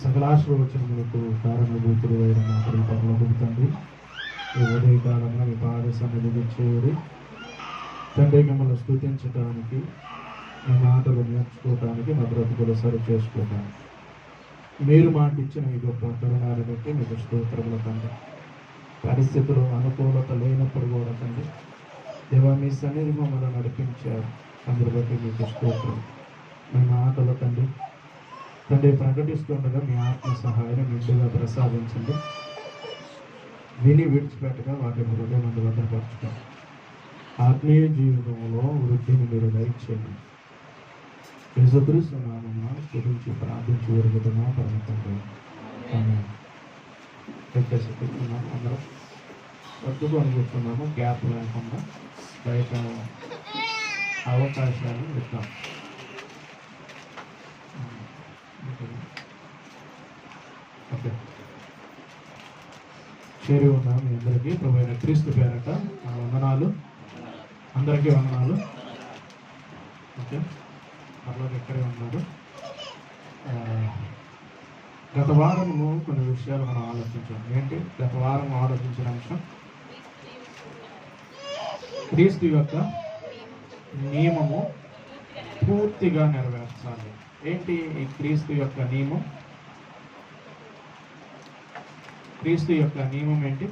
సకలాశీర్వచనములకు కారణభూతులు అయిన మా పరలోకపు తండ్రి, ఈ ఉదయకాలంలో మీ పాద సన్నిధికి చేరి తండ్రి మిమ్మల్ని స్తుతించడానికి, మీ మాటలు నేర్చుకోవడానికి, మా బ్రతుకులు సరి చేసుకోవడానికి మీరు మాకు ఇచ్చిన ఈ గొప్ప తరుణాన్ని బట్టి మీకు స్తోత్రములు తండ్రి. పరిస్థితులు అనుకూలత లేనప్పుడు కూడా తండ్రి దేవా మీ సన్నిధి మమ్మల్ని నడిపించారు. అందరి బట్టి మీకు స్తోత్రం. మీ మాటలు తండ్రి ప్రకటిస్తుండగా మీ ఆత్మ సహాయాన్ని నిండుగా ప్రసాదించండి. విని విడిచిపెట్టగా వాటి హృదయం మంది భద్రపరచుకోండి. ఆత్మీయ జీవితంలో వృద్ధిని మీరు దయచేయండి. యేసుక్రీస్తు నామమున స్తుతించి ప్రార్థించి వేడుకుంటున్నా పరమ తండ్రి. ఆమేన్. పెట్టేసి పెట్టుకున్నాము. అందరం సర్దుకొని కూర్చున్నాము. గ్యాప్ లేకుండా బయట అవకాశాలు ఇద్దాం. ఓకే, చేరి ఉన్నాం. మీ అందరికీ ప్రభువైన క్రీస్తు పేరట వందనాలు. అందరికీ వందనాలు. ఓకే, పర్లోకి ఎక్కడే ఉన్నారు. గత వారము కొన్ని విషయాలు మనం ఆలోచించాం. ఏంటి గత వారం ఆలోచించిన అంశం? క్రీస్తు యొక్క నియమము పూర్తిగా నెరవేర్చాలి. ఏంటి ఈ క్రీస్తు యొక్క నియమం? క్రీస్తు యొక్క నియమం ఏంటి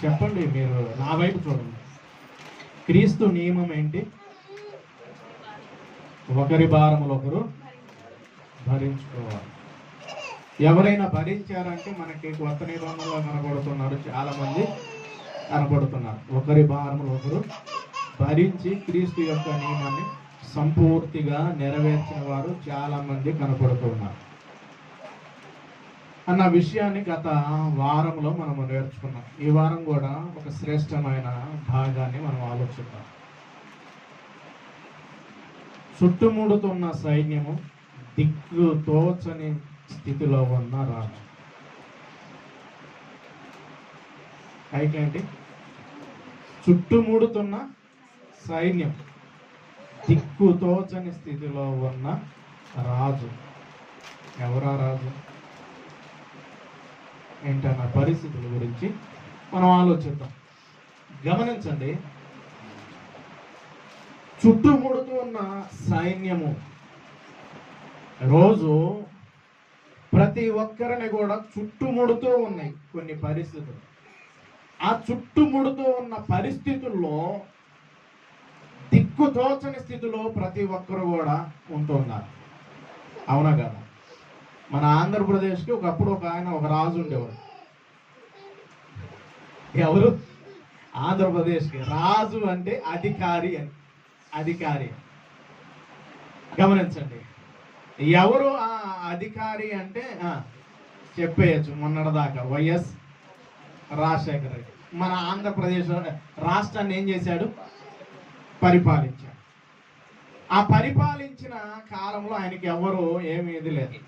చెప్పండి. మీరు నా వైపు చూడండి. క్రీస్తు నియమం ఏంటి? ఒకరి భారములు ఒకరు భరించుకోవాలి. ఎవరైనా భరించారంటే మనకి కొత్త నిబంధనలో కనబడుతున్నారు, చాలా మంది కనబడుతున్నారు. ఒకరి భారములు ఒకరు భరించి క్రీస్తు యొక్క నియమాన్ని సంపూర్తిగా నెరవేర్చిన వారు చాలా మంది కనపడుతున్నారు అన్న విషయాన్ని గత వారంలో మనము నేర్చుకున్నాం. ఈ వారం కూడా ఒక శ్రేష్టమైన భాగాన్ని మనం ఆలోచిద్దాం. చుట్టుముడుతున్న సైన్యము, దిక్కు తోచని స్థితిలో ఉన్న రాజు. అయితే చుట్టుముడుతున్న సైన్యం, దిక్కు తోచని స్థితిలో ఉన్న రాజు. ఎవరా రాజు? ఏంటన్న పరిస్థితుల గురించి మనం ఆలోచిద్దాం. గమనించండి, చుట్టుముడుతూ ఉన్న సైన్యము రోజు ప్రతి ఒక్కరిని కూడా చుట్టుముడుతూ ఉన్నాయి కొన్ని పరిస్థితులు. ఆ చుట్టుముడుతూ ఉన్న పరిస్థితుల్లో దిక్కు తోచని స్థితిలో ప్రతి ఒక్కరు కూడా ఉంటున్నారు. అవునా కదా? మన ఆంధ్రప్రదేశ్కి ఒకప్పుడు ఒక రాజు ఉండేవాడు. ఎవరు? ఆంధ్రప్రదేశ్కి రాజు అంటే అధికారి అని. అధికారి గమనించండి. ఎవరు ఆ అధికారి అంటే చెప్పేయచ్చు. మొన్నటిదాకా వైఎస్ రాజశేఖర రెడ్డి మన ఆంధ్రప్రదేశ్ రాష్ట్రాన్ని ఏం చేశాడు? పరిపాలించాడు. ఆ పరిపాలించిన కాలంలో ఆయనకి ఎవరు ఏమీ ఇది లేదు.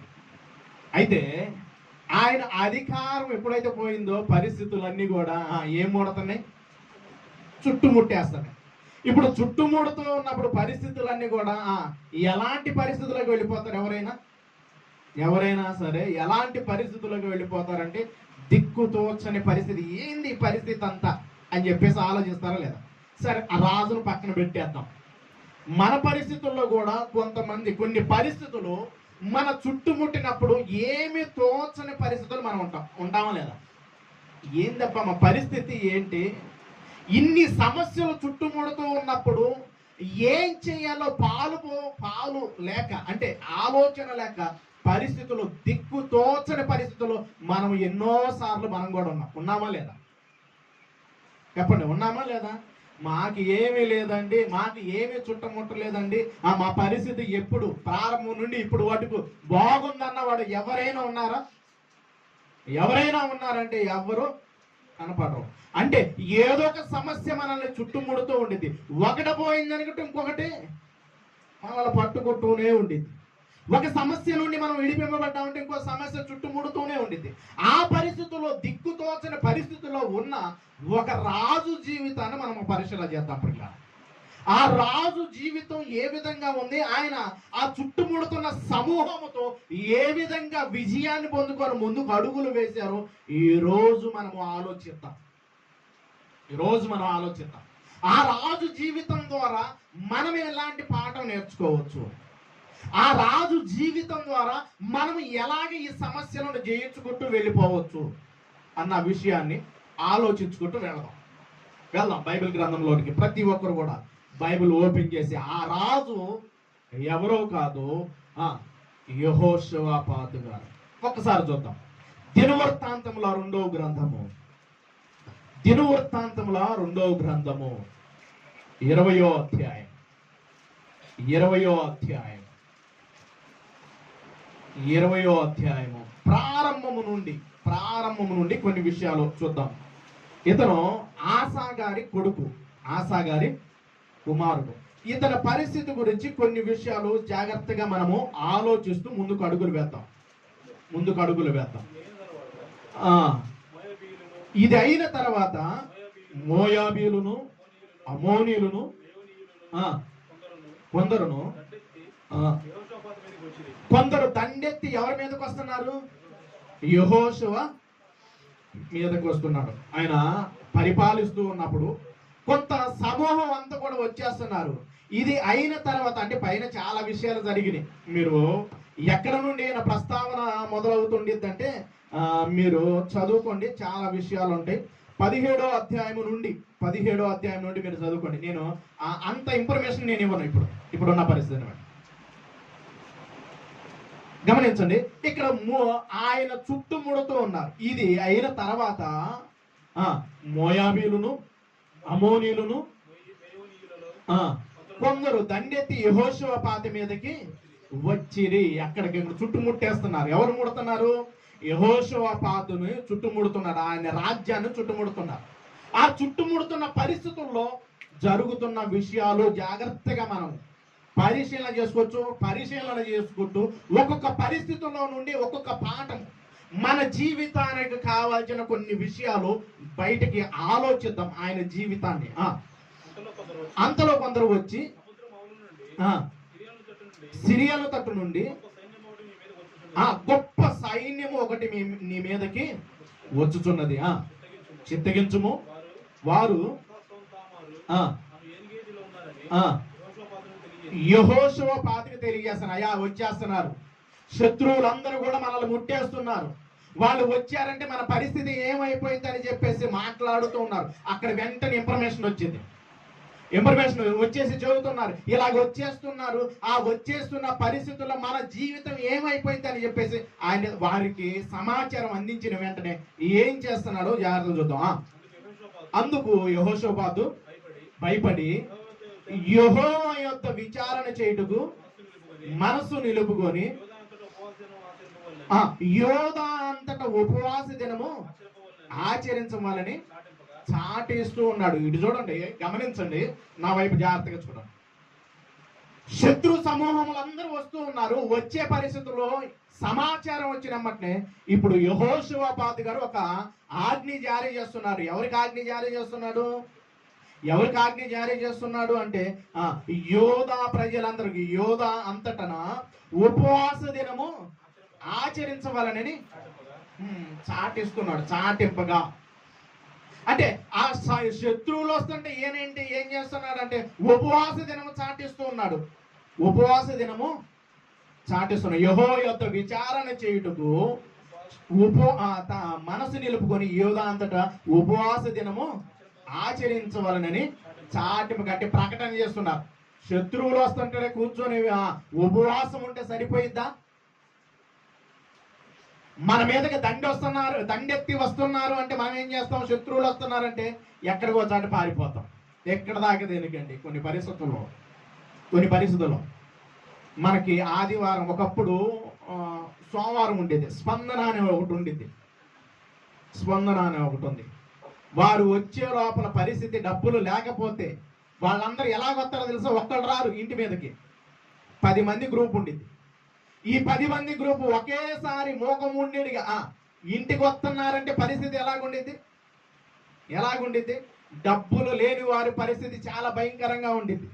అయితే ఆయన అధికారం ఎప్పుడైతే పోయిందో పరిస్థితులన్నీ కూడా ఏం మూడుతున్నాయి? చుట్టుముట్టేస్తున్నాయి. ఇప్పుడు చుట్టుముడుతూ ఉన్నప్పుడు పరిస్థితులన్నీ కూడా ఎలాంటి పరిస్థితులకు వెళ్ళిపోతారు? ఎవరైనా సరే ఎలాంటి పరిస్థితులకు వెళ్ళిపోతారంటే దిక్కు తోచని పరిస్థితి. ఏంది పరిస్థితి అంతా అని చెప్పేసి ఆలోచిస్తారా లేదా? సరే, ఆ రాజును పక్కన పెట్టేద్దాం. మన పరిస్థితుల్లో కూడా కొన్ని పరిస్థితులు మన చుట్టుముట్టినప్పుడు ఏమి తోచని పరిస్థితులు మనం ఉంటామా లేదా? ఏందప్ప మా పరిస్థితి ఏంటి? ఇన్ని సమస్యలు చుట్టుముడుతూ ఉన్నప్పుడు ఏం చేయాలో పాలు లేక, అంటే ఆలోచన లేక పరిస్థితులు, దిక్కు తోచని పరిస్థితులు మనం ఎన్నోసార్లు మనం కూడా ఉన్నామా లేదా? చెప్పండి, ఉన్నామా లేదా? మాకు ఏమీ లేదండి, మాకు ఏమీ చుట్టముట్టలేదండి, మా పరిస్థితి ఎప్పుడు ప్రారంభం నుండి ఇప్పుడు వరకు బాగుందన్న వాడు ఎవరైనా ఉన్నారా? ఎవరైనా ఉన్నారంటే ఎవరు కనపడరు. అంటే ఏదో ఒక సమస్య మనల్ని చుట్టుముడుతూ ఉండిద్ది. ఒకటి పోయిందనుకుంటే ఇంకొకటి మనల్ని పట్టుకుంటూనే ఉండిద్ది. ఒక సమస్య నుండి మనం విడిపింపబడ్డామంటే ఇంకో సమస్య చుట్టుముడుతూనే ఉండిద్ది. ఆ పరిస్థితుల్లో, దిక్కుతోచని పరిస్థితుల్లో ఉన్న ఒక రాజు జీవితాన్ని మనం పరిశీలన చేద్దాం. ఆ రాజు జీవితం ఏ విధంగా ఉంది, ఆయన ఆ చుట్టుముడుతున్న సమూహముతో ఏ విధంగా విజయాన్ని పొందుకొని ముందుకు అడుగులు వేశారో ఈరోజు మనము ఆలోచిద్దాం. ఆ రాజు జీవితం ద్వారా మనం ఎలాంటి పాఠం నేర్చుకోవచ్చు, ఆ రాజు జీవితం ద్వారా మనం ఎలాగ ఈ సమస్యలను జయించుకుంటూ వెళ్ళిపోవచ్చు అన్న విషయాన్ని ఆలోచించుకుంటూ వెళ్దాం బైబిల్ గ్రంథంలోనికి. ప్రతి ఒక్కరు కూడా బైబిల్ ఓపెన్ చేసి ఆ రాజు ఎవరో కాదు, యెహోషాపాతు గారు. ఒక్కసారి చూద్దాం. దినవృత్తాంతముల రెండవ గ్రంథము 20వ అధ్యాయం 20వ అధ్యాయము ప్రారంభము నుండి కొన్ని విషయాలు చూద్దాం. ఇతను ఆసా గారి కొడుకు, ఆసా గారి కుమారుడు. ఇతని పరిస్థితి గురించి కొన్ని విషయాలు జాగ్రత్తగా మనము ఆలోచిస్తూ ముందుకు అడుగులు వేద్దాం. ఇది అయిన తర్వాత మోయాబీలును అమోనీయులను కొందరు దండెత్తి ఎవరి మీదకి వస్తున్నారు? యెహోషువ మీదకి వస్తున్నాడు. ఆయన పరిపాలిస్తూ ఉన్నప్పుడు కొంత సమూహం అంతా కూడా వచ్చేస్తున్నారు. ఇది అయిన తర్వాత అంటే పైన చాలా విషయాలు జరిగినాయి. మీరు ఎక్కడ నుండి అయినా ప్రస్తావన మొదలవుతుండిద్ది అంటే మీరు చదువుకోండి, చాలా విషయాలు ఉంటాయి. 17వ అధ్యాయం నుండి మీరు చదువుకోండి. నేను అంత ఇన్ఫర్మేషన్ నేను ఇవ్వను ఇప్పుడున్న పరిస్థితిని గమనించండి. ఇక్కడ ఆయన చుట్టుముడుతూ ఉన్నారు. ఇది అయిన తర్వాత మోయాబీలును అమోనీయులను కొందరు దండెత్తి యెహోషాపాతు మీదకి వచ్చిరి. ఎక్కడికి చుట్టుముట్టేస్తున్నారు. ఎవరు ముడుతున్నారు? యెహోషాపాతుని చుట్టుముడుతున్నారు, ఆయన రాజ్యాన్ని చుట్టుముడుతున్నారు. ఆ చుట్టుముడుతున్న పరిస్థితుల్లో జరుగుతున్న విషయాలు జాగ్రత్తగా మనం పరిశీలన చేసుకుంటూ ఒక్కొక్క పరిస్థితుల్లో నుండి ఒక్కొక్క పాఠం, మన జీవితానికి కావాల్సిన కొన్ని విషయాలు బయటికి ఆలోచిద్దాం. ఆయన జీవితాన్ని. అంతలో కొందరు వచ్చి సిరియల తట్టు నుండి గొప్ప సైన్యము ఒకటి నీ మీదకి వచ్చుచున్నది, చిత్తగించుము. వారు యెహోషాపాతుకు తెలియజేస్తున్నారు, అయ్యా వచ్చేస్తున్నారు, శత్రువులందరూ కూడా మనల్ని ముట్టేస్తున్నారు, వాళ్ళు వచ్చారంటే మన పరిస్థితి ఏమైపోయిందని చెప్పేసి మాట్లాడుతూ ఉన్నారు. అక్కడ వెంటనే ఇన్ఫర్మేషన్ వచ్చేసి చెబుతున్నారు, ఇలాగ వచ్చేస్తున్నారు. ఆ వచ్చేస్తున్న పరిస్థితుల్లో మన జీవితం ఏమైపోయిందని చెప్పేసి ఆయన వారికి సమాచారం అందించిన వెంటనే ఏం చేస్తున్నాడో జాగ్రత్తగా చూద్దాం. అందుకు యెహోషాపాతు భయపడి యెహోవా యొద్ద విచారణ చేయుటకు మనసు నిలుపుకొని యోధా అంతటా ఉపవాస దినము ఆచరించవాలని చాటిస్తూ ఉన్నాడు. ఇటు చూడండి, గమనించండి, నా వైపు జాగ్రత్తగా చూడండి. శత్రు సమూహములందరూ వస్తూ ఉన్నారు. వచ్చే పరిస్థితుల్లో సమాచారం వచ్చినమ్మటనే ఇప్పుడు యెహోషాపాతు గారు ఒక ఆజ్ఞ జారీ చేస్తున్నారు. ఎవరికి ఆజ్ఞ జారీ చేస్తున్నాడు అంటే యోధా ప్రజలందరికీ, యోధా అంతటన ఉపవాస దినము ఆచరించవాలని చాటిస్తున్నాడు. చాటింపగా అంటే ఆ శత్రువులు వస్తుంటే ఏం చేస్తున్నాడు అంటే ఉపవాస దినము చాటిస్తూ ఉన్నాడు. యెహోవా యొద్ద విచారణ చేయుటకు మనసు నిలుపుకొని యోధా అంతటా ఉపవాస దినము ఆచరించవలనని చాటింపు కట్టి ప్రకటన చేస్తున్నారు. శత్రువులు వస్తుంటే కూర్చొని ఉపవాసం ఉంటే సరిపోయిద్దా? మన మీదకి దండెత్తి వస్తున్నారు అంటే మనం ఏం చేస్తాం? శత్రువులు వస్తున్నారంటే ఎక్కడికి వచ్చాఅంటే పారిపోతాం. ఎక్కడ దాకా దేనికండి? కొన్ని పరిస్థితుల్లో మనకి ఆదివారం, ఒకప్పుడు సోమవారం ఉండేది, స్పందన అనే ఒకటి ఉంది. వారు వచ్చే లోపల పరిస్థితి డబ్బులు లేకపోతే వాళ్ళందరూ ఎలాగొస్తారో తెలుసా? ఒక్కళ్ళు రారు ఇంటి మీదకి. 10 మంది గ్రూప్ ఉండిద్ది. ఈ 10 మంది గ్రూప్ ఒకేసారి మోకముండిగా ఇంటికి వస్తున్నారంటే పరిస్థితి ఎలాగుండిద్ది? డబ్బులు లేని వారి పరిస్థితి చాలా భయంకరంగా ఉండిద్ది.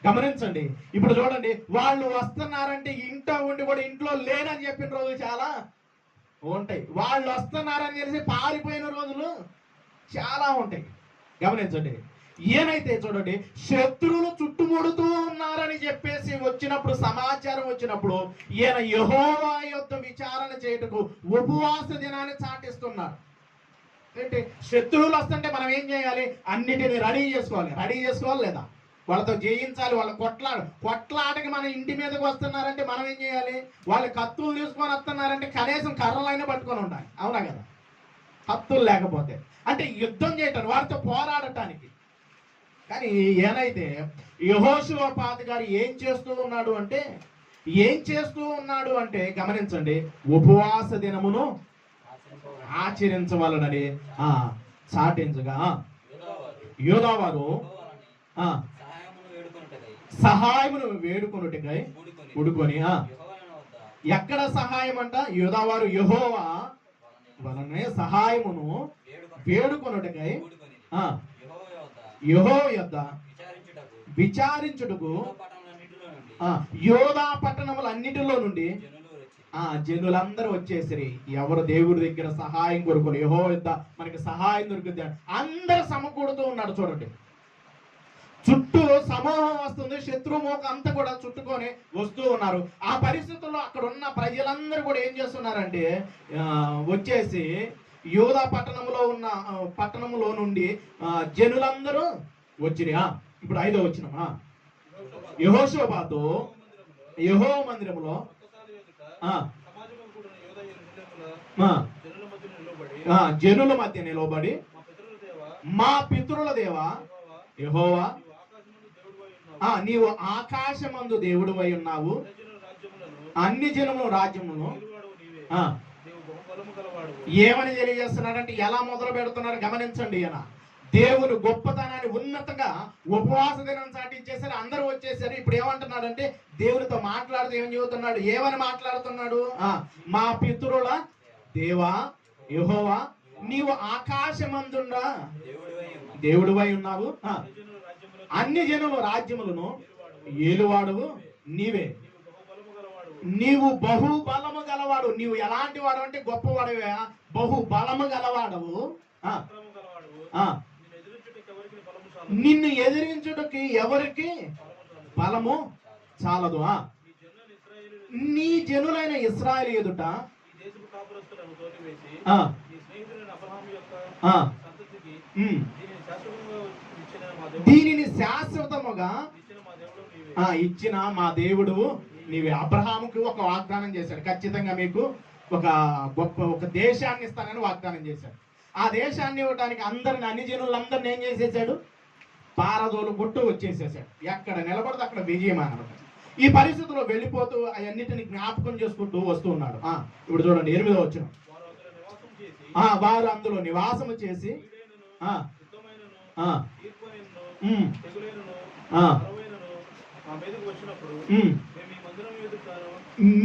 గమనించండి. ఇప్పుడు చూడండి, వాళ్ళు వస్తున్నారంటే ఇంట్లో ఉండి కూడా ఇంట్లో లేనని చెప్పిన రోజులు చాలా ఉంటాయి. వాళ్ళు వస్తున్నారని తెలిసి పారిపోయిన రోజులు చాలా ఉంటాయి. గమనించండి. ఏనైతే చూడండి, శత్రువులు చుట్టుముడుతూ ఉన్నారని చెప్పేసి వచ్చినప్పుడు, సమాచారం వచ్చినప్పుడు, ఈయన యెహోవా యొద్ద విచారణ చేయుటకు ఉపవాస దినాన్ని చాటిస్తున్నారు. ఏంటి, శత్రువులు వస్తుంటే మనం ఏం చేయాలి? అన్నిటిని రెడీ చేసుకోవాలి లేదా? వాళ్ళతో జయించాలి. వాళ్ళ కొట్లాటకి మన ఇంటి మీదకి వస్తున్నారంటే మనం ఏం చేయాలి? వాళ్ళు కత్తులు తీసుకొని వస్తున్నారంటే కనీసం కర్రలైనా పట్టుకొని ఉండాలి. అవునా కదా? కత్తులు లేకపోతే అంటే యుద్ధం చేయటం, వారితో పోరాడటానికి. కానీ ఏనైతే యెహోషువపాతు గారు ఏం చేస్తూ ఉన్నాడు అంటే గమనించండి, ఉపవాస దినమును ఆచరించవలనని చాటించగా యూదావారు సహాయమును వేడుకొనుటకై ఉడుకొని. ఎక్కడ సహాయం అంట? యూదావారు యెహోవా వలనే సహాయమును వేడుకొనుటకై యెహోవా యొద్ద విచారించుటకు యోధా పట్టణములన్నిటిలో నుండి జనులందరూ వచ్చేసరి. ఎవరు దేవుడి దగ్గర సహాయం కొరుకుని యెహోవా యొద్ద మనకి సహాయం దొరుకుతుంది, అందరూ సమకూడుతూ ఉన్నాడు. చూడండి, చుట్టూ సమూహం వస్తుంది, శత్రుమోక అంతా కూడా చుట్టుకొని వస్తూ ఉన్నారు. ఆ పరిస్థితుల్లో అక్కడ ఉన్న ప్రజలందరూ కూడా ఏం చేస్తున్నారంటే వచ్చేసి యూదా పట్టణంలో నుండి జనులందరూ వచ్చిరి. ఇప్పుడు 5వ వచనం, యెహోషువపాతు యెహోవా మందిరములో జనుల మధ్య నిలబడి, మా పితరుల దేవా యెహోవా, నీవు ఆకాశమందు దేవుడు అయి ఉన్నావు, అన్ని జనములు రాజ్యములను. ఏమని తెలియజేస్తున్నాడంటే, ఎలా మొదలు పెడుతున్నాడు గమనించండి. ఈయన దేవుని గొప్పతనాన్ని ఉన్నతంగా ఉపవాస దినం చాటించేసారు, అందరూ వచ్చేసారు. ఇప్పుడు ఏమంటున్నాడంటే, దేవునితో మాట్లాడుతూ ఏం చెబుతున్నాడు? ఏమని మాట్లాడుతున్నాడు? మా పితరుల దేవా యెహోవా, నీవు ఆకాశమందుండా దేవుడివై ఉన్నావు, అన్ని జనుల రాజ్యములను ఏలువాడువు నీవే, నీవు బహు బలము గలవాడు. నీవు ఎలాంటి వాడు అంటే గొప్పవాడువే, బహు బలము గలవాడవు. నిన్ను ఎదిరించుటకి ఎవరికి బలము చాలదు. నీ జనులైన ఇశ్రాయేలు ఎదుట దీనిని శాశ్వతముగా ఇచ్చిన మా దేవుడు నీవే. అబ్రహాముకు ఒక వాగ్దానం చేశాడు, ఖచ్చితంగా మీకు ఒక దేశాన్ని ఇస్తానని వాగ్దానం చేశాడు. ఆ దేశాన్ని ఇవ్వడానికి అన్ని జనులందరిని ఏం చేసేసాడు? పారదోలు కొట్టు వచ్చేసేసాడు. ఎక్కడ నిలబడితే అక్కడ విజయం అన్నమాట. ఈ పరిస్థితిలో వెళ్ళిపోతూ అవన్నిటిని జ్ఞాపకం చేసుకుంటూ వస్తూ ఉన్నాడు. ఇప్పుడు చూడండి, 8వ వచనం, వారు అందులో నివాసము చేసి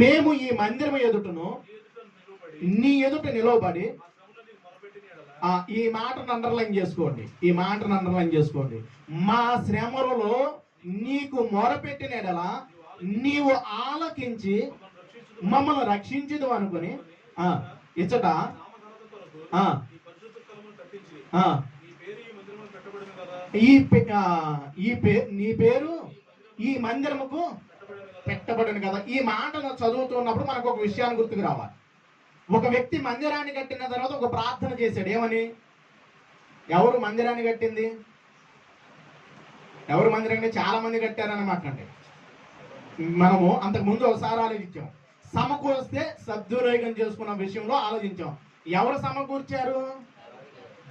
మేము ఈ మందిరం ఎదుటను నీ ఎదుట నిలవబడి. ఈ మాటను అండర్లైన్ చేసుకోండి. మా శ్రమలలో నీకు మొరపెట్టిన ఎడల నీవు ఆలకించి మమ్మల్ని రక్షించదు అనుకుని ఇచ్చట నీ పేరు ఈ మందిరముకు పెట్టబడిన కదా. ఈ మాటను చదువుతున్నప్పుడు మనకు ఒక విషయాన్ని గుర్తుకు రావాలి. ఒక వ్యక్తి మందిరాన్ని కట్టిన తర్వాత ఒక ప్రార్థన చేశాడు. ఏమని? ఎవరు మందిరాన్ని కట్టింది? ఎవరు మందిరాన్ని? చాలా మంది కట్టారన్నమాట. అంటే మనము అంతకు ముందు ఒకసారి ఆలోచించాం, సమకూర్స్తే సద్వినియోగం చేసుకున్న విషయంలో ఆలోచించాం. ఎవరు సమకూర్చారు?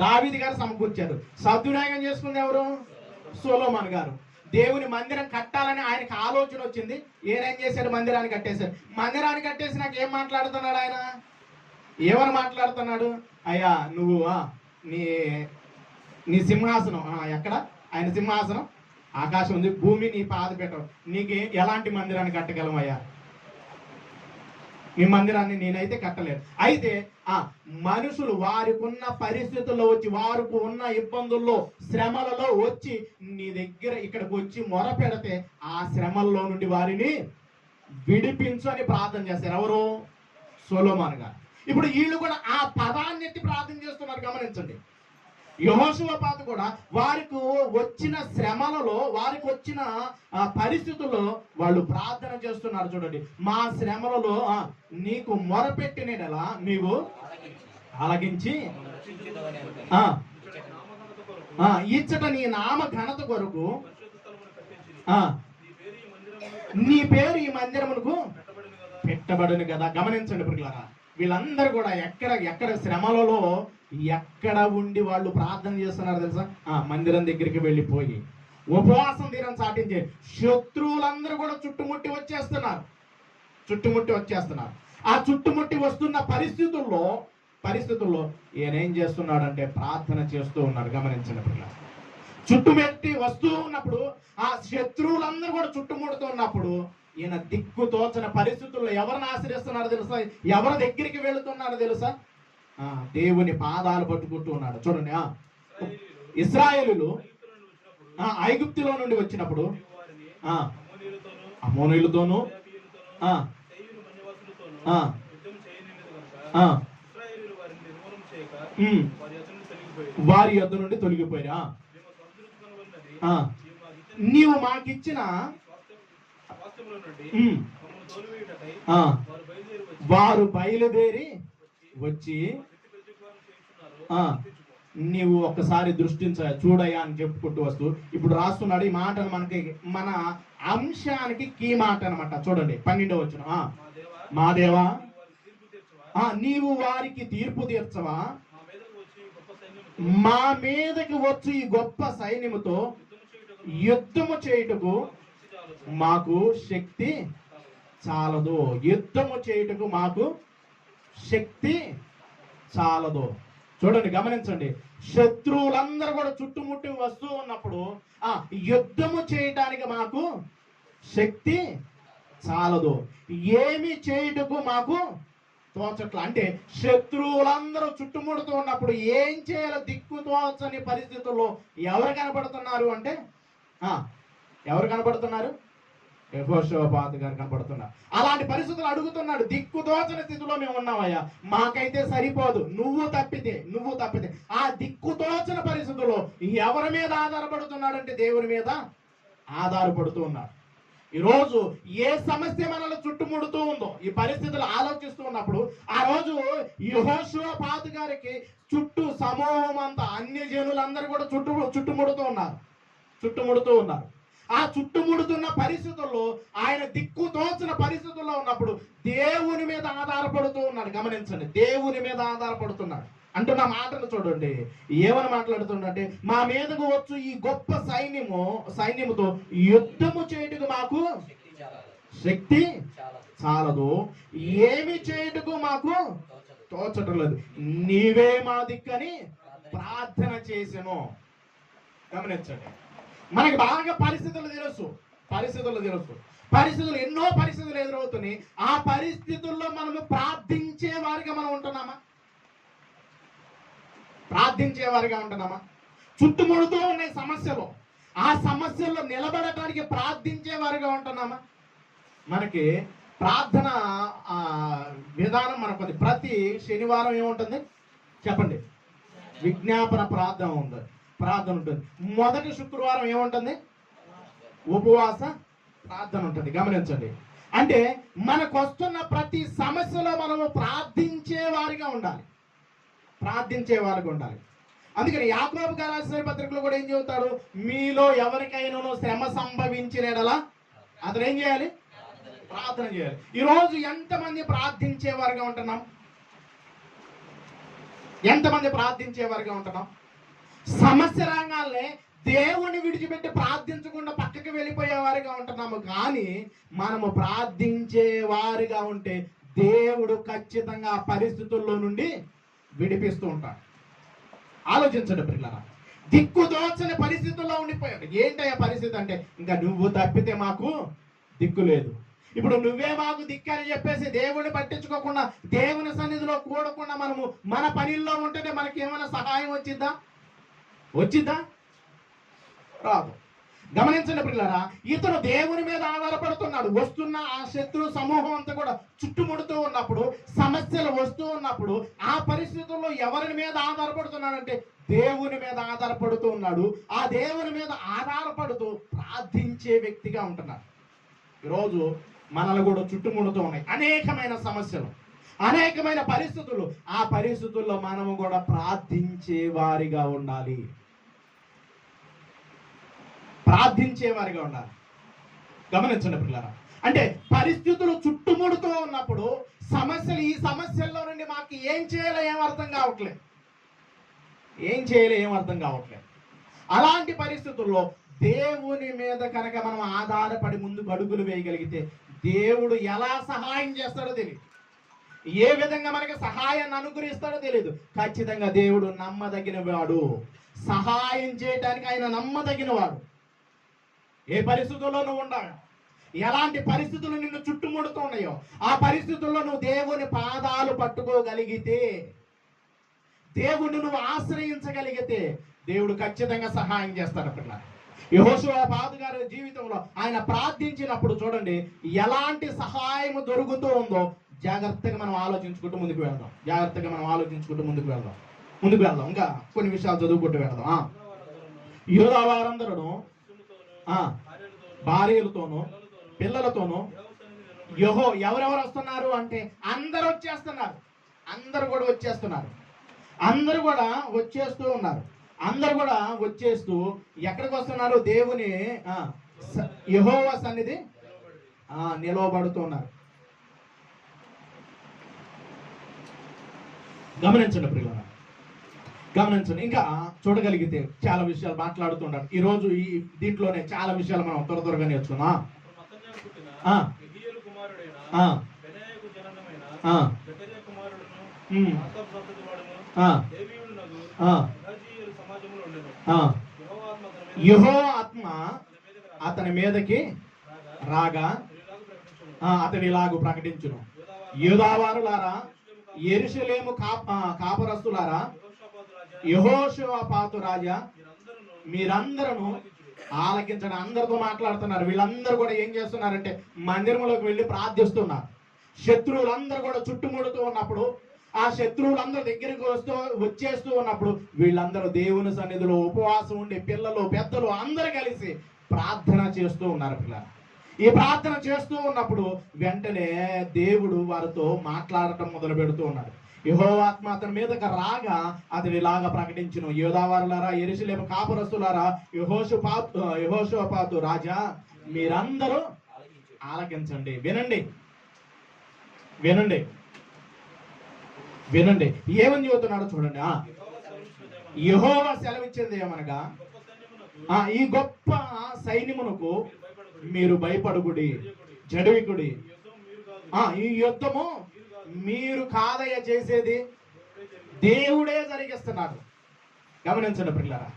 దావీదు గారు సమకూర్చారు. సద్వినియోగం చేసుకుంది ఎవరు? సొలొమోను గారు. దేవుని మందిరం కట్టాలని ఆయనకు ఆలోచన వచ్చింది. ఏం చేశాడు? మందిరాన్ని కట్టేశాడు. మందిరాన్ని కట్టేసి నాకు ఏం మాట్లాడుతున్నాడు ఆయన? ఏమని మాట్లాడుతున్నాడు? అయ్యా నువ్వు నీ సింహాసనం ఎక్కడ? ఆయన సింహాసనం ఆకాశం ఉంది, భూమి నీ పాద పెట్టవు, నీకు ఎలాంటి మందిరాన్ని కట్టగలమయ్యా? ఈ మందిరాన్ని నేనైతే కట్టలేదు. అయితే ఆ మనుషులు వారికి ఉన్న పరిస్థితుల్లో వచ్చి, వారికి ఉన్న ఇబ్బందుల్లో, శ్రమలలో వచ్చి నీ దగ్గర ఇక్కడికి వచ్చి మొర పెడితే ఆ శ్రమల్లో నుండి వారిని విడిపించు అని ప్రార్థన చేస్తారు. ఎవరు? సొలొమోను గారు. ఇప్పుడు వీళ్ళు కూడా ఆ పదాన్ని ఎత్తి ప్రార్థన చేస్తున్నారు. గమనించండి. యెహోషువపాత కూడా వారికి వచ్చిన శ్రమలలో, వారికి వచ్చిన పరిస్థితుల్లో వాళ్ళు ప్రార్థన చేస్తున్నారు. చూడండి, మా శ్రమలలో నీకు మొరపెట్టినలా నీవు ఆలకించి ఇచ్చట నీ నామ ఘనత కొరకు నీ పేరు ఈ మందిరమునకు పెట్టబడును కదా. గమనించండి ప్రియులారా, వీళ్ళందరూ కూడా ఎక్కడ శ్రమలలో ఎక్కడ ఉండి వాళ్ళు ప్రార్థన చేస్తున్నారు తెలుసా? మందిరం దగ్గరికి వెళ్ళిపోయి ఉపవాసం తీరం సాటించే శత్రువులందరూ కూడా చుట్టుముట్టి వచ్చేస్తున్నారు. ఆ చుట్టుముట్టి వస్తున్న పరిస్థితుల్లో ఈయనేం చేస్తున్నాడంటే ప్రార్థన చేస్తూ ఉన్నాడు. గమనించండి పిల్లలు, చుట్టుమెట్టి వస్తూ ఉన్నప్పుడు ఆ శత్రువులందరూ కూడా చుట్టుముడుతూ ఉన్నప్పుడు ఈయన దిక్కు తోచని పరిస్థితుల్లో ఎవరిని ఆశ్రయిస్తున్నారో తెలుసా? ఎవరి దగ్గరికి వెళుతున్నారో తెలుసా? దేవుని పాదాలు పట్టుకుంటూ ఉన్నాడు. చూడండి, ఇశ్రాయేలులు ఐగుప్తులో నుండి వచ్చినప్పుడు అమోనీయులతోనూ వారి యొద్ద నుండి తొలగిపోయారు. నీవు మాకిచ్చిన వారు బయలుదేరి వచ్చి నీవు ఒక్కసారి చూడయ్యా అని చెప్పుకుంటూ వస్తూ ఇప్పుడు రాస్తున్నాడు. ఈ మాటను మన అంశానికి కీ మాట అనమాట. చూడండి 12వ వచనం. మా దేవా, నీవు వారికి తీర్పు తీర్చవా? మా మీదకి వచ్చి ఈ గొప్ప సైన్యముతో యుద్ధము చేయుటకు మాకు శక్తి చాలదు. యుద్ధము చేయుటకు మాకు శక్తి చాలదు. చూడండి, గమనించండి. శత్రువులందరూ కూడా చుట్టుముట్టి వస్తూ ఉన్నప్పుడు యుద్ధము చేయడానికి మాకు శక్తి చాలదు, ఏమి చేయుటకు మాకు తోచట్లా. అంటే శత్రువులందరూ చుట్టుముడుతూ ఉన్నప్పుడు ఏం చేయాలో దిక్కు తోచని పరిస్థితుల్లో ఎవరు కనపడుతున్నారు అంటే ఎవరు కనపడుతున్నారు? యెహోషువపాతు గారు కనపడుతున్నారు. అలాంటి పరిస్థితులు అడుగుతున్నాడు. దిక్కు తోచని స్థితిలో మేము ఉన్నామయ్యా, మాకైతే సరిపోదు, నువ్వు తప్పితే. ఆ దిక్కు తోచన పరిస్థితుల్లో ఎవరి మీద ఆధారపడుతున్నాడంటే దేవుని మీద ఆధారపడుతూ ఉన్నాడు. ఈరోజు ఏ సమస్య మనల్ని చుట్టుముడుతూ ఉందో, ఈ పరిస్థితులు ఆలోచిస్తూ ఉన్నప్పుడు ఆ రోజు యెహోషువపాతు గారికి చుట్టూ సమూహం అంతా అన్య జనులందరూ కూడా చుట్టుముడుతూ ఉన్నారు. ఆ చుట్టుముడుతున్న పరిస్థితుల్లో ఆయన దిక్కు తోచిన పరిస్థితుల్లో ఉన్నప్పుడు దేవుని మీద ఆధారపడుతూ ఉన్నాడు. గమనించండి, దేవుని మీద ఆధారపడుతున్నాడు. అంటున్న మాటలు చూడండి, ఏమని మాట్లాడుతుండే? మా మీదకు వచ్చు ఈ గొప్ప సైన్యముతో యుద్ధము చేయుటకు మాకు శక్తి చాలదు, ఏమి చేయుటకు మాకు తోచటం లేదు, నీవే మా దిక్కని ప్రార్థన చేసెను. గమనించండి, మనకి బాగా పరిస్థితులు తెలుసు. ఎన్నో పరిస్థితులు ఎదురవుతున్నాయి. ఆ పరిస్థితుల్లో మనము ప్రార్థించే వారిగా మనం ఉంటున్నామా? చుట్టుముడుతూ ఉన్నాయి సమస్యలు. ఆ సమస్యల్లో నిలబడటానికి ప్రార్థించే వారిగా ఉంటున్నామా? మనకి ప్రార్థన విధానం మనకు ప్రతి శనివారం ఏముంటుంది చెప్పండి? విజ్ఞాపన ప్రార్థన ఉంటుంది. మొదటి శుక్రవారం ఏముంటుంది? ఉపవాస ప్రార్థన ఉంటుంది. గమనించండి, అంటే మనకు వస్తున్న ప్రతి సమస్యలో మనము ప్రార్థించే వారిగా ఉండాలి. అందుకని యాకోబు గారు రాసిన పత్రికలో కూడా ఏం చెబుతాడు? మీలో ఎవరికైనా శ్రమ సంభవించిన యెడల అతను ఏం చేయాలి? ప్రార్థన చేయాలి. ఈరోజు ఎంతమంది ప్రార్థించేవారుగా ఉంటున్నాం? సమస్య రంగాలనే దేవుని విడిచిపెట్టి ప్రార్థించకుండా పక్కకి వెళ్ళిపోయే వారిగా ఉంటున్నాము. కానీ మనము ప్రార్థించే వారిగా ఉంటే దేవుడు ఖచ్చితంగా ఆ పరిస్థితుల్లో నుండి విడిపిస్తూ ఉంటాడు. ఆలోచించండి పిల్లరా, దిక్కు దోచని పరిస్థితుల్లో ఉండిపోయాడు. ఏంటయ్యా పరిస్థితి అంటే, ఇంకా నువ్వు తప్పితే మాకు దిక్కు లేదు. ఇప్పుడు నువ్వే మాకు దిక్కని చెప్పేసి దేవుడిని పట్టించుకోకుండా దేవుని సన్నిధిలో కూడకుండా మనము మన పనిల్లో ఉంటేనే మనకి ఏమైనా సహాయం వచ్చిద్దా? రాదు. గమనించండి పిల్లరా, ఇతను దేవుని మీద ఆధారపడుతున్నాడు. వస్తున్న ఆ శత్రు సమూహం అంతా కూడా చుట్టుముడుతూ ఉన్నప్పుడు, సమస్యలు వస్తూ ఉన్నప్పుడు ఆ పరిస్థితుల్లో ఎవరి మీద ఆధారపడుతున్నాడంటే దేవుని మీద ఆధారపడుతూ ఉన్నాడు. ఆ దేవుని మీద ఆధారపడుతూ ప్రార్థించే వ్యక్తిగా ఉంటున్నాడు. ఈరోజు మనల్ని కూడా చుట్టుముడుతూ ఉన్నాయి అనేకమైన సమస్యలు, అనేకమైన పరిస్థితులు. ఆ పరిస్థితుల్లో మనము కూడా ప్రార్థించే వారిగా ఉండాలి. ప్రార్థించేవారిగా ఉండాలి. గమనించండి పిల్లరా, అంటే పరిస్థితులు చుట్టుముడుతూ ఉన్నప్పుడు ఈ సమస్యల్లో నుండి మాకు ఏం చేయాలో ఏం అర్థం కావట్లేదు. అలాంటి పరిస్థితుల్లో దేవుని మీద కనుక మనం ఆధారపడి ముందుకు అడుగులు వేయగలిగితే దేవుడు ఎలా సహాయం చేస్తాడో తెలియదు, ఏ విధంగా మనకి సహాయాన్ని అనుగ్రహిస్తాడో తెలియదు. ఖచ్చితంగా దేవుడు నమ్మదగిన వాడు, సహాయం చేయడానికి ఆయన నమ్మదగిన వాడు. ఏ పరిస్థితుల్లో నువ్వు ఉండాలి, ఎలాంటి పరిస్థితులు నిన్ను చుట్టుముడుతూ ఉన్నాయో ఆ పరిస్థితుల్లో నువ్వు దేవుని పాదాలు పట్టుకోగలిగితే, దేవుడిని నువ్వు ఆశ్రయించగలిగితే దేవుడు ఖచ్చితంగా సహాయం చేస్తాడు. పిల్ల యెహోషువ గారి జీవితంలో ఆయన ప్రార్థించినప్పుడు చూడండి ఎలాంటి సహాయం దొరుకుతూ ఉందో. జాగ్రత్తగా మనం ఆలోచించుకుంటూ ముందుకు వెళ్దాం. ఇంకా కొన్ని విషయాలు చదువుకుంటూ వెళ్దాం. యూదా వారందరూ భార్యలతోనూ పిల్లలతోనూ ఎవరెవరు వస్తున్నారు అంటే అందరూ వచ్చేస్తున్నారు. అందరూ కూడా వచ్చేస్తూ ఉన్నారు. అందరూ కూడా వచ్చేస్తూ ఎక్కడికి వస్తున్నారు? దేవుని యెహోవా సన్నిధి నిలవబడుతున్నారు. గమనించండి. ఇంకా చూడగలిగితే చాలా విషయాలు మాట్లాడుతుంటారు. ఈ రోజు ఈ దీంట్లోనే చాలా విషయాలు మనం త్వరగా నేర్చుకున్నాం. యెహోవా ఆత్మ అతని మీదకి రాగా అతని ఇలాగు ప్రకటించును, యూదావారులారా, యెరూషలేము కాపరస్తులారా, యెహోషాపాతు రాజా, మీరందరూ ఆలకించండి. అందరితో మాట్లాడుతున్నారు. వీళ్ళందరూ కూడా ఏం చేస్తున్నారంటే మందిరంలోకి వెళ్ళి ప్రార్థిస్తున్నారు. శత్రువులందరూ కూడా చుట్టుముడుతూ ఉన్నప్పుడు, ఆ శత్రువులందరూ దగ్గరికి వచ్చేస్తూ ఉన్నప్పుడు వీళ్ళందరూ దేవుని సన్నిధిలో ఉపవాసం ఉండి పిల్లలు పెద్దలు అందరూ కలిసి ప్రార్థన చేస్తూ ఉన్నారు. పిల్లలు ఈ ప్రార్థన చేస్తూ ఉన్నప్పుడు వెంటనే దేవుడు వారితో మాట్లాడటం మొదలు పెడుతూ ఉన్నాడు. యెహోవా ఆత్మ అతని మీదకి రాగా అతని ఇలాగా ప్రకటించును, యూదావారులారా, యెరూషలేము కాపురస్తులారా, యెహోషాపాతు రాజా, మీరందరూ ఆలకించండి. వినండి ఏమని చెబుతున్నాడో చూడండి. యెహోవా సెలవిచ్చింది ఏమనగా, ఈ గొప్ప సైన్యమునకు మీరు భయపడుకుడి, జడివికుడి. ఈ యుద్ధము మీరు కాదయ్య చేసేది, దేవుడే జరిగిస్తున్నాడు. గమనించండి పిల్లరా,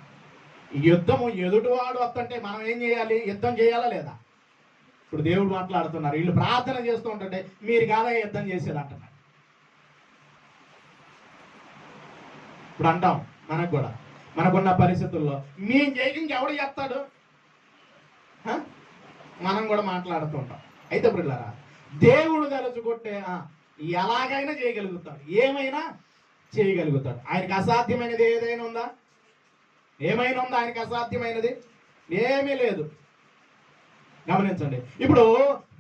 ఈ యుద్ధము ఎదుటివాడు వస్తుంటే మనం ఏం చేయాలి? యుద్ధం చేయాలా లేదా? ఇప్పుడు దేవుడు మాట్లాడుతున్నారు, వీళ్ళు ప్రార్థన చేస్తూ ఉంటుంటే మీరు కాదయ్య యుద్ధం చేసేది అంటున్నారు. ఇప్పుడు అంటాం మనకున్న పరిస్థితుల్లో మేము చేయక ఎవడు చేస్తాడు? మనం కూడా మాట్లాడుతూ ఉంటాం. అయితే పిల్లరా, దేవుడు తలుచుకుంటే ఎలాగైనా చేయగలుగుతాడు, ఏమైనా చేయగలుగుతాడు. ఆయనకు అసాధ్యమైనది ఏదైనా ఉందా? ఆయనకు అసాధ్యమైనది ఏమీ లేదు. గమనించండి. ఇప్పుడు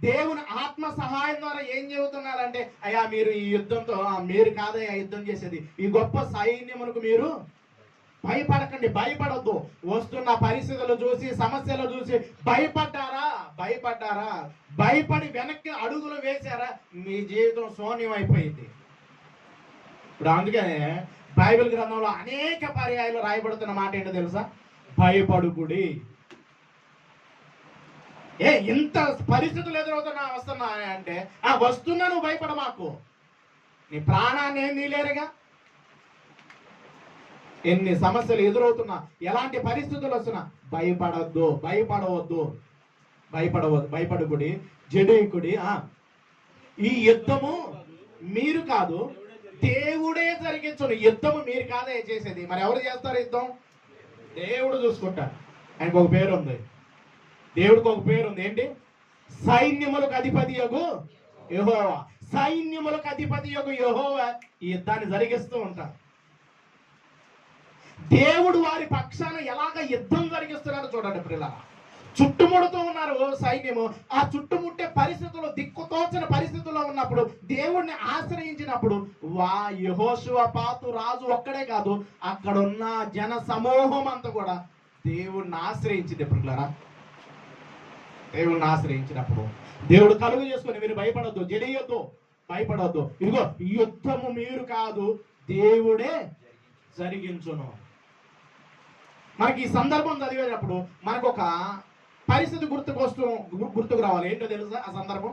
దేవుని ఆత్మ సహాయం ద్వారా ఏం చెబుతున్నారంటే, అయ్యా మీరు ఈ యుద్ధంతో మీరు కాదయ్యా యుద్ధం చేసేది, ఈ గొప్ప సైన్యమునకు మీరు భయపడకండి, భయపడొద్దు. వస్తున్న పరిస్థితులు చూసి, సమస్యలు చూసి భయపడ్డారా? భయపడి వెనక్కి అడుగులు వేశారా? మీ జీవితం శూన్యం అయిపోయింది. ఇప్పుడు అందుకనే బైబిల్ గ్రంథంలో అనేక పర్యాయాలు రాయబడుతున్న మాట ఏంటో తెలుసా? భయపడుకుడి. ఇంత పరిస్థితులు వస్తున్నాయంటే వస్తున్నా నువ్వు భయపడ మాకు, నీ ప్రాణాన్ని ఏం నీలేరుగా. ఎన్ని సమస్యలు ఎదురవుతున్నా, ఎలాంటి పరిస్థితులు వస్తున్నా భయపడవద్దు. భయపడుకుడి. జడేకుడి. ఈ యుద్ధము మీరు కాదు, దేవుడే జరిగించును. యుద్ధము మీరు కాదే చేసేది. మరి ఎవరు చేస్తారు యుద్ధం? దేవుడు చూసుకుంటాడు. ఆయనకు ఒక పేరు ఉంది, దేవుడికి ఒక పేరు ఉంది. ఏంటి? సైన్యములకు అధిపతియగు యెహోవా. సైన్యములకు అధిపతియగు యెహోవా ఈ యుద్ధాన్ని జరిగిస్తూ ఉంటారు. దేవుడు వారి పక్షాన ఎలాగ యుద్ధం జరిగిస్తున్నారో చూడండి పిల్లల. చుట్టుముడుతూ ఉన్నారు సైన్యము. ఆ చుట్టుముట్టే పరిస్థితుల్లో, దిక్కుతోచని పరిస్థితుల్లో ఉన్నప్పుడు దేవుడిని ఆశ్రయించినప్పుడు యెహోషువపాతు రాజు ఒక్కడే కాదు, అక్కడున్న జన సమూహం అంతా కూడా దేవుడిని ఆశ్రయించింది పిల్లరా. దేవుడిని ఆశ్రయించినప్పుడు దేవుడు కలుగు చేసుకుని, మీరు భయపడొద్దు, జడియొద్దు, భయపడొద్దు. ఇదిగో యుద్ధము మీరు కాదు, దేవుడే జరిగించును. మనకి ఈ సందర్భం చదివేటప్పుడు మనకు ఒక పరిస్థితి గుర్తుకు రావాలి. ఏంటో తెలుసా ఆ సందర్భం?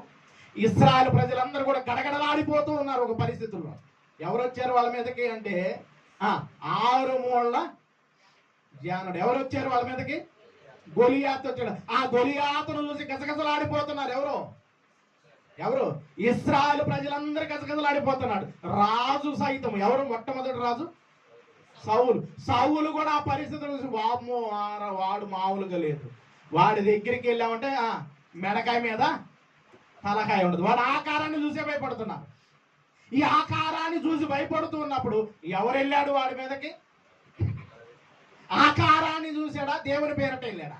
ఇశ్రాయేలు ప్రజలందరూ కూడా గడగడలాడిపోతూ ఉన్నారు ఒక పరిస్థితుల్లో. ఎవరు వచ్చారు వాళ్ళ మీదకి అంటే 6 మూళ్ళ జానుడు. ఎవరు వచ్చారు వాళ్ళ మీదకి? గొలియాతు వచ్చాడు. ఆ గొలియాతును చూసి గసగసలాడిపోతున్నారు. ఎవరు? ఇశ్రాయేలు ప్రజలందరూ గసగసలాడిపోతున్నాడు. రాజు సైతం. ఎవరు? మొట్టమొదటి రాజు సౌలు కూడా ఆ పరిస్థితులు చూసి వామ్మో వాడు మామూలుగా లేదు. వాడి దగ్గరికి వెళ్ళామంటే మెడకాయ మీద తలకాయ ఉండదు. వాడు ఆకారాన్ని చూసే భయపడుతున్నారు. ఈ ఆకారాన్ని చూసి భయపడుతూ ఉన్నప్పుడు ఎవరు వెళ్ళాడు వాడి మీదకి? ఆకారాన్ని చూసాడా? దేవుని పేరట వెళ్ళాడా?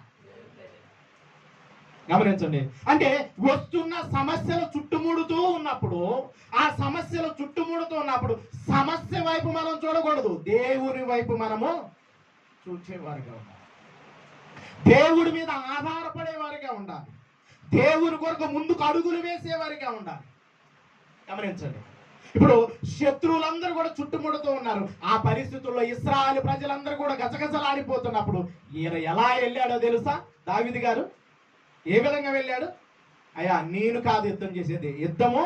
గమనించండి. అంటే వస్తున్న సమస్యలు చుట్టుముడుతూ ఉన్నప్పుడు, ఆ సమస్యలు చుట్టుముడుతూ ఉన్నప్పుడు సమస్య వైపు మనం చూడకూడదు, దేవుని వైపు మనము చూసేవారుగా ఉండాలి. దేవుడి మీద ఆధారపడేవారిగా ఉండాలి. దేవుని కొరకు ముందుకు అడుగులు వేసేవారిగా ఉండాలి. గమనించండి. ఇప్పుడు శత్రువులందరూ కూడా చుట్టుముడుతూ ఉన్నారు. ఆ పరిస్థితుల్లో ఇశ్రాయేలు ప్రజలందరూ కూడా గజగజలాడిపోతున్నప్పుడు ఈయన ఎలా వెళ్ళాడో తెలుసా? దావీదు గారు ఏ విధంగా వెళ్ళాడు? అయ్యా, నేను కాదు యుద్ధం చేసేది, యుద్ధము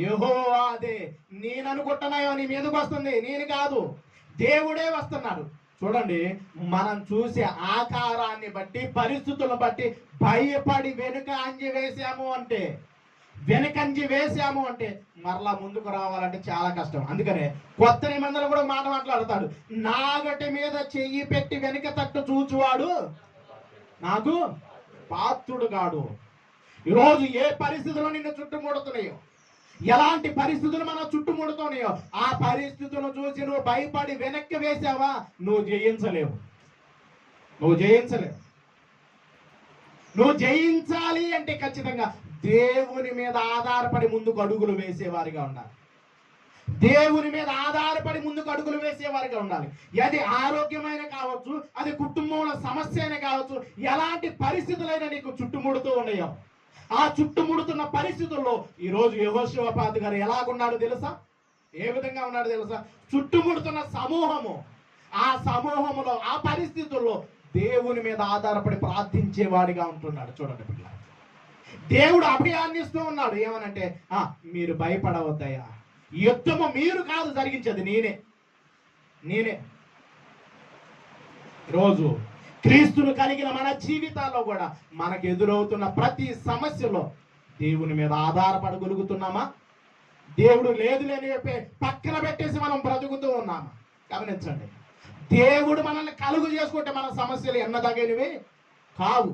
యెహోవాదే. నేను అనుకుంటున్నాయో నీ మీదకి వస్తుంది, నేను కాదు, దేవుడే వస్తున్నాడు. చూడండి, మనం చూసే ఆకారాన్ని బట్టి, పరిస్థితులను బట్టి భయపడి వెనుకంజి వేసాము అంటే మరలా ముందుకు రావాలంటే చాలా కష్టం. అందుకనే కొత్త నిబంధనలు కూడా మాట మాట్లాడతాడు. నాగటి మీద చెయ్యి పెట్టి వెనుక తట్టు చూచువాడు నాకు పాత్రుడు కాడు. ఈరోజు ఏ పరిస్థితులు నిన్ను చుట్టుముడుతున్నాయో, ఎలాంటి పరిస్థితులు మన చుట్టుముడుతున్నాయో, ఆ పరిస్థితులను చూసి నువ్వు భయపడి వెనక్కి వేసావా, నువ్వు జయించలేవు. నువ్వు జయించాలి అంటే ఖచ్చితంగా దేవుని మీద ఆధారపడి ముందుకు అడుగులు వేసేవారిగా ఉండాలి. దేవుని మీద ఆధారపడి ముందుకు అడుగులు వేసేవారిగా ఉండాలి. అది ఆరోగ్యమైన కావచ్చు, అది కుటుంబంలో సమస్య అయినా కావచ్చు, ఎలాంటి పరిస్థితులైనా నీకు చుట్టుముడుతూ ఉన్నాయో, ఆ చుట్టుముడుతున్న పరిస్థితుల్లో ఈరోజు యెహోషువపాతు గారు ఎలాగున్నాడు తెలుసా? ఏ విధంగా ఉన్నాడు తెలుసా? చుట్టుముడుతున్న సమూహము, ఆ సమూహములో, ఆ పరిస్థితుల్లో దేవుని మీద ఆధారపడి ప్రార్థించేవాడిగా ఉంటున్నాడు. చూడండి పిల్ల, దేవుడు అభయాన్ని ఇస్తూ ఉన్నాడు. ఏమనంటే, మీరు భయపడవద్దయ్యా, యుద్ధము మీరు కాదు జరిగించేది, నేనే. రోజు క్రీస్తును కలిగిన మన జీవితాల్లో కూడా మనకు ఎదురవుతున్న ప్రతి సమస్యలో దేవుని మీద ఆధారపడగలుగుతున్నామా? దేవుడు లేని చెప్పి పక్కన పెట్టేసి మనం బ్రతుకుతూ ఉన్నామా? గమనించండి. దేవుడు మనల్ని కలుగు చేసుకుంటే మన సమస్యలు ఎన్నదగినవి కావు.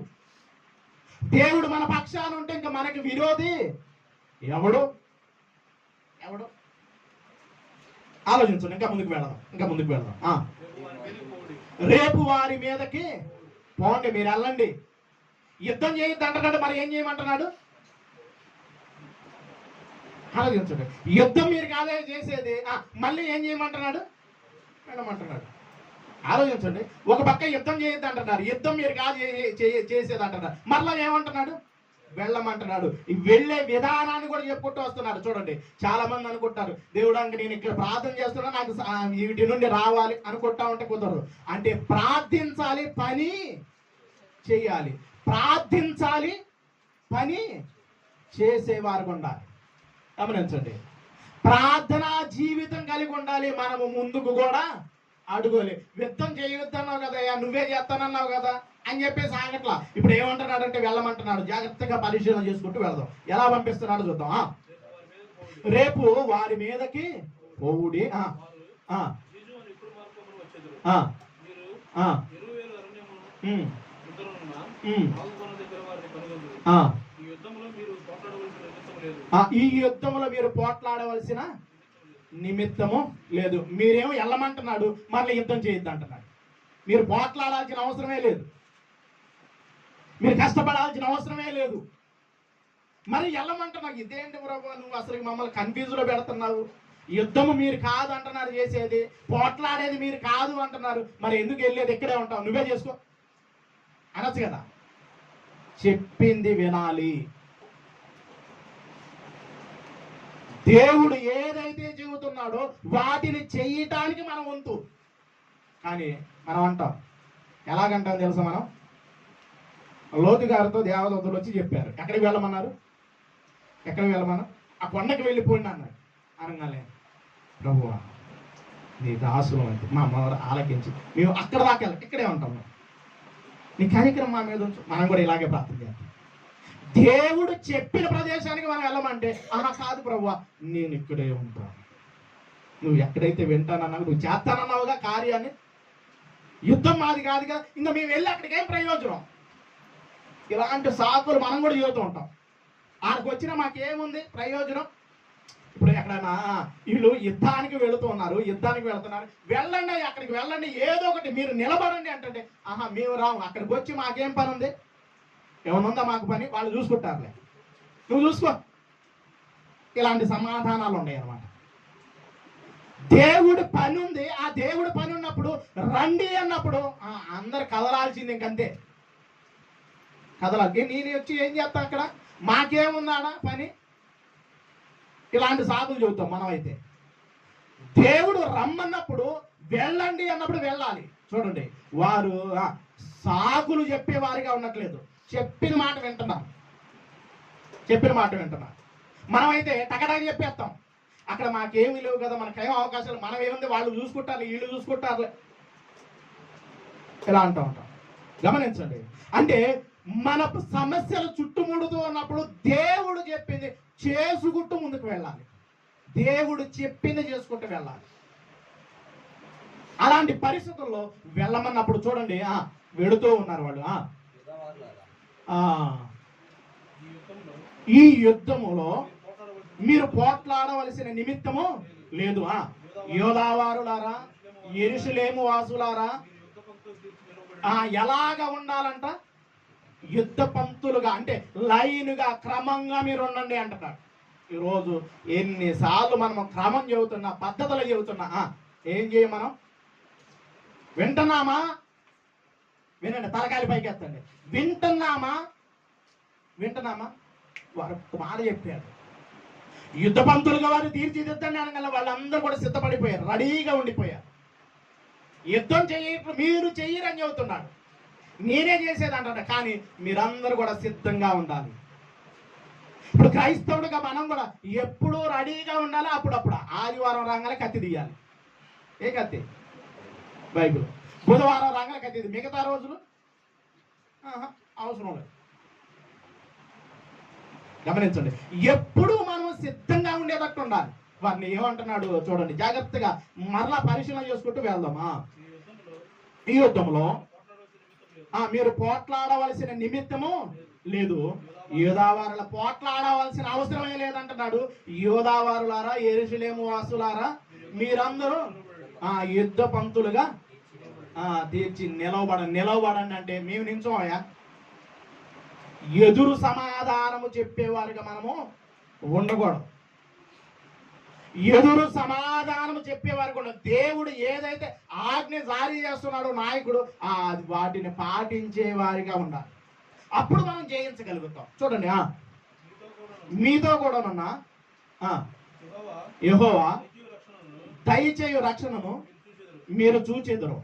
దేవుడు మన పక్షాన ఉంటే ఇంకా మనకి విరోధి ఎవడు? ఆలోచించండి. ఇంకా ముందుకు వెళదాం. రేపు వారి మీదకి పోండి, మీరు వెళ్ళండి, యుద్ధం చేయొద్దు అంటున్నాడు. మరి ఏం చేయమంటున్నాడు? ఆలోచించండి. యుద్ధం మీరు కాదే చేసేది, మళ్ళీ ఏం చేయమంటున్నాడు? వెళ్ళమంటున్నాడు. ఆలోచించండి. ఒక పక్క యుద్ధం చేయొద్దు అంటున్నారు, యుద్ధం మీరు కాదు చేసేది అంటున్నారు, మళ్ళీ ఏమంటున్నాడు? వెళ్ళమంటున్నాడు. వెళ్ళే విధానాన్ని కూడా చెప్పుకుంటూ వస్తున్నాడు. చూడండి, చాలా మంది అనుకుంటారు, దేవుడానికి నేను ఇక్కడ ప్రార్థన చేస్తున్నా, నాకు వీటి నుండి రావాలి అనుకుంటా ఉంటే కుదరదు. అంటే ప్రార్థించాలి, పని చేయాలి. ప్రార్థించాలి, పని చేసేవారు ఉండాలి. గమనించండి. ప్రార్థనా జీవితం కలిగి ఉండాలి. మనము ముందుకు కూడా అడుగులే. యుద్ధం చేయొద్దన్నావు కదయ్యా, నువ్వే చేస్తానన్నావు కదా, అని చెప్పేసి ఆగట్లా. ఇప్పుడు ఏమంటున్నాడంటే వెళ్ళమంటున్నాడు, జాగ్రత్తగా పరిశీలన చేసుకుంటూ వెళదాం. ఎలా పంపిస్తున్నాడు చూద్దాం. రేపు వారి మీదకి పోవుడి. ఈ యుద్ధంలో మీరు పోట్లాడవలసిన నిమిత్తము లేదు. మీరేమో వెళ్ళమంటున్నాడు, మళ్ళీ యుద్ధం చేయొద్దు అంటున్నాడు. మీరు పోట్లాడాల్సిన అవసరమే లేదు, మీరు కష్టపడాల్సిన అవసరమే లేదు, మరి వెళ్ళమంటున్నావు. ఇదేంటి ప్రభు, నువ్వు అసలు మమ్మల్ని కన్ఫ్యూజ్లో పెడుతున్నావు. యుద్ధము మీరు కాదు అంటున్నారు చేసేది, పోట్లాడేది మీరు కాదు అంటున్నారు, మరి ఎందుకు వెళ్ళేది? ఇక్కడే ఉంటావు, నువ్వే చేసుకో అనొచ్చు కదా. చెప్పింది వినాలి. దేవుడు ఏదైతే చెబుతున్నాడో వాటిని చెయ్యటానికి మనం వంతు. కానీ మనం అంటాం, ఎలాగంటాం తెలుసా? మనం లోతు గారితో దేవదూతలు వచ్చి చెప్పారు, ఎక్కడికి వెళ్ళమన్నారు? ఎక్కడికి వెళ్ళమన్నా? ఆ కొండకి వెళ్ళిపోయింది అన్నాడు. అనగానే, ప్రభువా నీ దాసులం అయితే మా అమ్మ ఆలకించి మేము అక్కడ దాకా వెళ్ళాలి, ఇక్కడే ఉంటాం, నీ కార్యక్రమం మా మీద ఉంచు. మనం కూడా ఇలాగే ప్రార్థన చేస్తాం. దేవుడు చెప్పిన ప్రదేశానికి మనం వెళ్ళమంటే, కాదు ప్రభువా నేను ఇక్కడే ఉంటాను, నువ్వు ఎక్కడైతే వింటానన్నావు, నువ్వు చేస్తానన్నావుగా కార్యాన్ని, యుద్ధం మాది కాదుగా, ఇంకా మేము వెళ్ళి అక్కడికి ఏం ప్రయోజనం? ఇలాంటి సాకులు మనం కూడా చేస్తూ ఉంటాం. ఆడికి వచ్చినా మాకేముంది ప్రయోజనం? ఇప్పుడు ఎక్కడైనా వీళ్ళు యుద్ధానికి వెళుతున్నారు, యుద్ధానికి వెళుతున్నారు, వెళ్ళండి అక్కడికి వెళ్ళండి, ఏదో ఒకటి మీరు నిలబడండి అంటే, మేము రాము, అక్కడికి వచ్చి మాకేం పని ఉంది? ఏమన్నా ఉందా మాకు పని? వాళ్ళు చూసుకుంటారులే, నువ్వు చూసుకో. ఇలాంటి సమాధానాలు ఉన్నాయి అన్నమాట. దేవుడి పని ఉంది, ఆ దేవుడి పని ఉన్నప్పుడు రండి అన్నప్పుడు అందరు కదలాల్సింది, ఇంకంతే కదలాలి. నేను వచ్చి ఏం చేస్తా అక్కడ, మాకేముందాడా పని? ఇలాంటి సాకులు చెబుతాం మనం. అయితే దేవుడు రమ్మన్నప్పుడు వెళ్ళండి అన్నప్పుడు వెళ్ళాలి. చూడండి, వారు సాకులు చెప్పేవారిగా ఉండట్లేదు, చెప్పిన మాట వింటున్నారు, చెప్పిన మాట వింటున్నారు. మనమైతే టకటక చెప్పేస్తాం, అక్కడ మాకేమి లేవు కదా, మనకేం అవకాశాలు, మనం ఏముంది, వాళ్ళు చూసుకుంటారు, వీళ్ళు చూసుకుంటారు, ఇలా అంటూ ఉంటాం. గమనించండి, అంటే మన సమస్యలు చుట్టుముడుతూ ఉన్నప్పుడు దేవుడు చెప్పింది చేసుకుంటూ ముందుకు వెళ్ళాలి, దేవుడు చెప్పింది చేసుకుంటూ వెళ్ళాలి. అలాంటి పరిస్థితుల్లో వెళ్ళమన్నప్పుడు చూడండి, వెళుతూ ఉన్నారు వాళ్ళు. ఈ యుద్ధములో మీరు పోట్లాడవలసిన నిమిత్తము లేదు. యోధావారులారా, యెరూషలేము వాసులారా, ఎలాగ ఉండాలంట? యుద్ధ పంక్తులుగా, అంటే లైన్గా క్రమంగా మీరు ఉండండి అంటున్నాడు. ఈరోజు ఎన్నిసార్లు మనం క్రమం చెబుతున్నా, పద్ధతులు చెబుతున్నా, ఏం చేయం మనం? వింటున్నామా? వినండి, తలకాయలు పైకి ఎత్తండి. వింటున్నామా? వారు మాట చెప్పారు, యుద్ధ పంక్తులుగా వారు తీర్చిదిద్దండి అనగల వాళ్ళందరూ కూడా సిద్ధపడిపోయారు, రెడీగా ఉండిపోయారు. యుద్ధం మీరు చెయ్యరని చెబుతున్నాడు, నేనే చేసేది అంటాడు. కానీ మీరందరూ కూడా సిద్ధంగా ఉండాలి. ఇప్పుడు క్రైస్తవుడిగా మనం కూడా ఎప్పుడూ రెడీగా ఉండాలి. అప్పుడప్పుడు ఆదివారం రాగానే కత్తి తీయాలి. ఏ కత్తి? బైబిల్. బుధవారం రాగానే కత్తి, మిగతా రోజులు అవసరం లేదు. గమనించండి, ఎప్పుడు మనం సిద్ధంగా ఉండేటట్టు ఉండాలి. వారిని ఏమంటున్నాడు చూడండి, జాగ్రత్తగా మరలా పరిశీలన చేసుకుంటూ వెళ్దామా. ఈ యుద్ధంలో మీరు పోట్లాడవలసిన నిమిత్తము లేదు. యోధావారుల పోట్లాడవలసిన అవసరమే లేదంటున్నాడు. యోధావారులారా, యెరూషలేము వాసులారా, మీరందరూ యుద్ధ పంక్తులుగా తీర్చి నిలవబడండి అంటే మేము నించోయా? ఎదురు సమాధానము చెప్పేవారుగా మనము ఉండకూడదు. ఎదురు సమాధానము చెప్పేవారు కూడా, దేవుడు ఏదైతే ఆజ్ఞ జారీ చేస్తున్నాడో నాయకుడు, వాటిని పాటించే వారిగా ఉండాలి. అప్పుడు మనం జయించగలుగుతాం. చూడండి, మీతో కూడా యెహోవా దయచేయు రక్షణను మీరు చూచెదరు.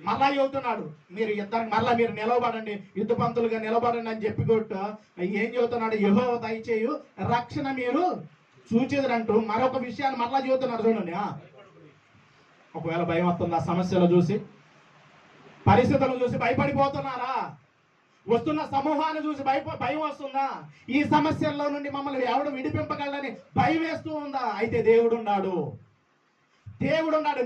మరలా చెబుతున్నాడు, మీరు యుద్ధానికి మరలా మీరు నిలవబడండి, యుద్ధ పంతులుగా నిలబడండి అని చెప్పి కొట్టు ఏం చెబుతున్నాడు? యెహోవా దయచేయు రక్షణ మీరు చూచెదరంటూ మరొక విషయాన్ని మరలా చెబుతున్నాడు. చూడండి, ఒకవేళ భయం వస్తుందా? సమస్యలు చూసి, పరిస్థితులను చూసి భయపడిపోతున్నారా? వస్తున్న సమూహాన్ని చూసి భయం వస్తుందా? ఈ సమస్యల్లో నుండి మమ్మల్ని ఎవడు విడిపింపగలడని భయం వేస్తూ ఉందా? అయితే దేవుడున్నాడు.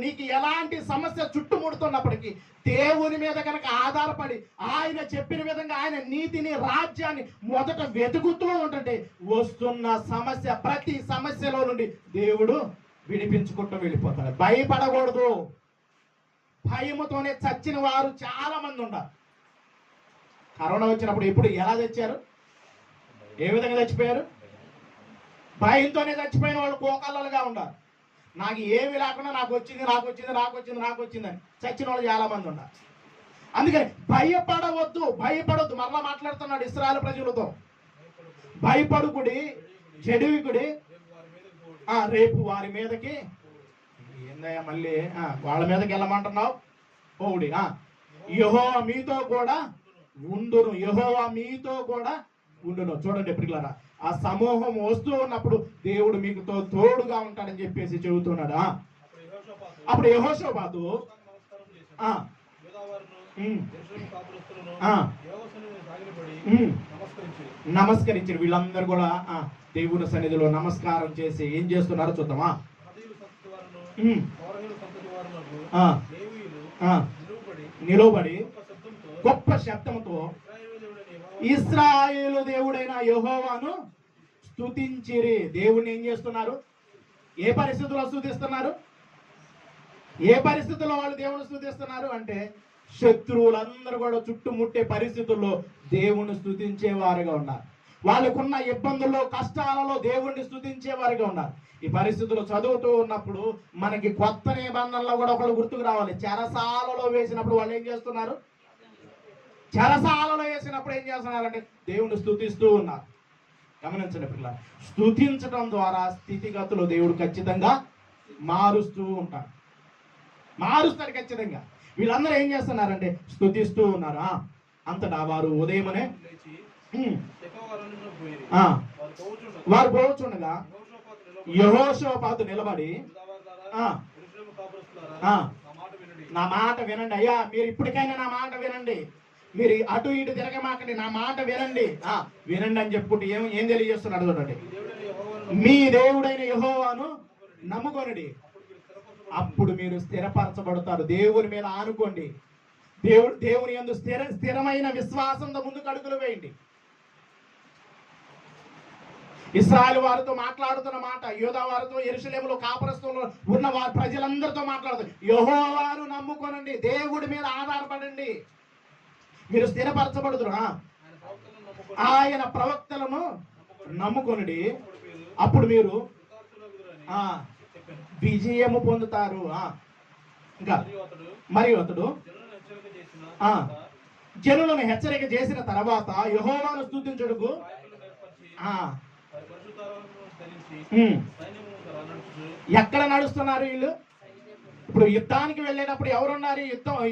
నీకు ఎలాంటి సమస్య చుట్టుముడుతున్నప్పటికీ దేవుని మీద కనుక ఆధారపడి ఆయన చెప్పిన విధంగా ఆయన నీతిని, రాజ్యాన్ని మొదట వెతుకుతూ ఉంటుంటే వస్తున్న సమస్య, ప్రతి సమస్యలో నుండి దేవుడు విడిపించుకుంటూ వెళ్ళిపోతాడు. భయపడకూడదు. భయముతోనే చచ్చిన వారు చాలా మంది ఉన్నారు. కరోనా వచ్చినప్పుడు ఎప్పుడు ఎలా చచ్చారు? ఏ విధంగా చచ్చిపోయారు? భయంతోనే చచ్చిపోయిన వాళ్ళు కోకాళ్ళగా ఉన్నారు. నాకు ఏమి లేకుండా నాకు వచ్చిందని చచ్చిన వాళ్ళు చాలా మంది ఉన్నారు. అందుకని భయపడవద్దు. మరలా మాట్లాడుతున్నాడు ఇశ్రాయేలు ప్రజలతో. భయపడుకుడి, జడివికుడి, రేపు వారి మీదకి ఏందయ్యా మళ్ళీ వాళ్ళ మీదకి వెళ్ళమంటున్నావు పోవుడి. యెహోవా మీతో కూడా ఉండును. చూడండి ప్రియులారా, ఆ సమూహం వస్తూ ఉన్నప్పుడు దేవుడు మీకు తోడుగా ఉంటాడని చెప్పేసి చెబుతున్నాడు. అప్పుడు యెహోషాపాతు నమస్కరించారు. వీళ్ళందరూ కూడా దేవుని సన్నిధిలో నమస్కారం చేసి ఏం చేస్తున్నారో చూద్దామా. నిలబడి గొప్ప శబ్దంతో ఇశ్రాయేలు దేవుడైన యెహోవాను స్తుతించిరి. దేవుణ్ణి ఏం చేస్తున్నారు? ఏ పరిస్థితుల్లో స్తుతిస్తున్నారు? ఏ పరిస్థితుల్లో వాళ్ళు దేవుని స్తుతిస్తున్నారు అంటే శత్రువులందరూ కూడా చుట్టుముట్టే పరిస్థితుల్లో దేవుణ్ణి స్తుతించేవారుగా ఉన్నారు. వాళ్ళకున్న ఇబ్బందుల్లో, కష్టాలలో దేవుణ్ణి స్తుతించేవారుగా ఉన్నారు. ఈ పరిస్థితులు చదువుతూ ఉన్నప్పుడు మనకి కొత్త నిబంధనలో కూడా ఒకళ్ళు గుర్తుకు రావాలి. చెరసాలలో వేసినప్పుడు వాళ్ళు ఏం చేస్తున్నారు? అంటే దేవుణ్ణి స్తుతిస్తూ ఉన్నారు. గమనించండి పిల్లలు, స్తుతించడం ద్వారా స్థితిగతులు దేవుడు ఖచ్చితంగా మారుస్తాడు ఖచ్చితంగా. వీళ్ళందరూ ఏం చేస్తున్నారంటే స్తుతిస్తూ ఉన్నారు. అంతటా వారు ఉదయమనే వారు పోవచ్చుండగా యెహోషాపాతు నిలబడి నా మాట వినండి అయ్యా, మీరు ఇప్పటికైనా నా మాట వినండి, మీరు అటు ఇటు తిరగమాకండి, నా మాట వినండి అని చెప్పుకుంటే ఏం తెలియజేస్తున్నాడు చూడండి. మీ దేవుడైన యెహోవాను నమ్ముకొనుడి, అప్పుడు మీరు స్థిరపరచబడతారు. దేవుని మీద ఆనుకోండి. దేవుని యందు స్థిరమైన విశ్వాసంతో ముందుకు అడుగులు వేయండి. ఇశ్రాయేలు వారితో మాట్లాడుతున్న మాట, యూదా వారితో, యెరూషలేములో కాపురస్థంలో ఉన్న వారి ప్రజలందరితో మాట్లాడుతుంది. యెహోవాను నమ్ముకొనండి, దేవుడి మీద ఆధారపడండి, మీరు స్థిరపరచబడుదురు. ఆయన ప్రవక్తలను నమ్ముకొనుడి, అప్పుడు మీరు విజయము పొందుతారు. ఇంకా మరియు అతడు జనులను హెచ్చరిక చేసిన తర్వాత యెహోవాను స్తుతించుటకు ఎక్కడ నడుస్తున్నారు వీళ్ళు? ఇప్పుడు యుద్ధానికి వెళ్ళేటప్పుడు ఎవరున్నారు?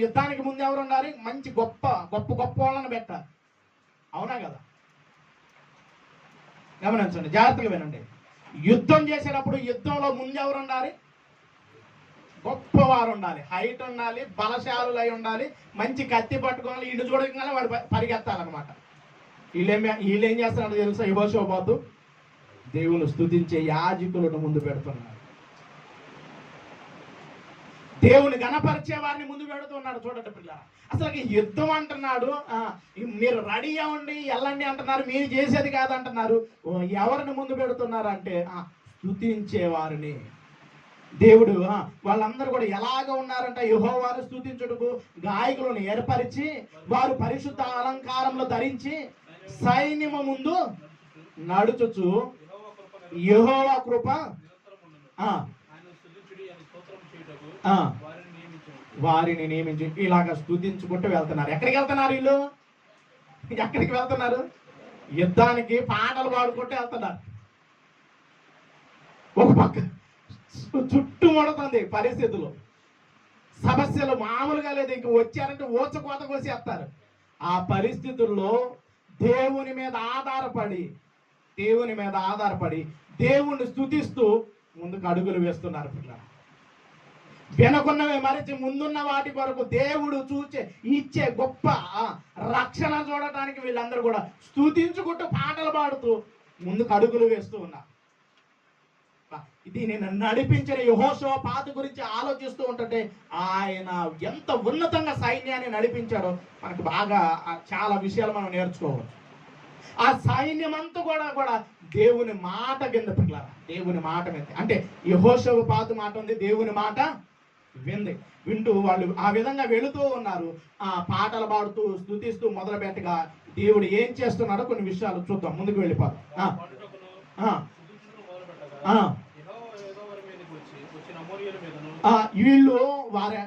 యుద్ధానికి ముందు ఎవరున్నారు? మంచి గొప్ప వాళ్ళని పెట్టారు. అవునా కదా? గమనించండి, జాగ్రత్తగా వినండి. యుద్ధం చేసేటప్పుడు యుద్ధంలో ముందు ఎవరు ఉండాలి? గొప్పవారు ఉండాలి, హైట్ ఉండాలి, బలశాలులై ఉండాలి, మంచి కత్తి పట్టుకోవాలి, ఇటు చూడగానే వాడు పరిగెత్తాలన్నమాట. వీళ్ళేం చేస్తున్నారు తెలుసా? యెహోషాపాతు దేవుని స్తుతించే యాజకులను ముందు పెడుతున్నారు, దేవుని గణపరిచే వారిని ముందు పెడుతున్నాడు. చూడండి పిల్లలు, అసలు యుద్ధం అంటున్నాడు, మీరు రెడీ అవ్వండి వెళ్ళండి అంటున్నారు, మీరు చేసేది కాదంటున్నారు. ఎవరిని ముందు పెడుతున్నారు అంటే స్తుతించే వారిని. దేవుడు వాళ్ళందరూ కూడా ఎలాగ ఉన్నారంట? యెహోవాను స్తుతించుటకు గాయకులను ఏర్పరిచి వారు పరిశుద్ధ అలంకారంలో ధరించి సైన్యము ముందు నడుచుచు యెహోవా కృప వారిని నియమించి ఇలాగ స్తుతించుకుంటూ వెళ్తున్నారు. ఎక్కడికి వెళ్తున్నారు వీళ్ళు? ఎక్కడికి వెళ్తున్నారు? యుద్ధానికి పాటలు పాడుకుంటూ వెళ్తున్నారు. ఒక పక్క చుట్టుముడుతుంది పరిస్థితులు, సమస్యలు మామూలుగా లేదు. ఇంక వచ్చారంటే ఓచకోత కోసేస్తారు. ఆ పరిస్థితుల్లో దేవుని మీద ఆధారపడి దేవుణ్ణి స్తుతిస్తూ ముందుకు అడుగులు వేస్తున్నారు పిల్లలు. వెనుకున్నవి మరిచి ముందున్న వాటి కొరకు దేవుడు ఇచ్చే గొప్ప రక్షణ చూడటానికి వీళ్ళందరూ కూడా స్తుతించుకుంటూ పాటలు పాడుతూ ముందుకు అడుగులు వేస్తూ ఉన్నారు. దీనిని నడిపించిన యెహోషాపాతు గురించి ఆలోచిస్తూ ఉంటుంటే ఆయన ఎంత ఉన్నతంగా సైన్యాన్ని నడిపించాడో మనకు బాగా చాలా విషయాలు మనం నేర్చుకోవచ్చు. ఆ సైన్యం అంతా కూడా దేవుని మాట కింద పిల్లరా, దేవుని మాట వింది. అంటే యెహోషాపాతు మాట ఉంది, దేవుని మాట వింటూ వాళ్ళు ఆ విధంగా వెళుతూ ఉన్నారు. ఆ పాటలు పాడుతూ స్తుతిస్తూ మొదలు పెట్టగా దేవుడు ఏం చేస్తున్నాడో కొన్ని విషయాలు చూద్దాం. ముందుకు వెళ్ళిపోతాం. వీళ్ళు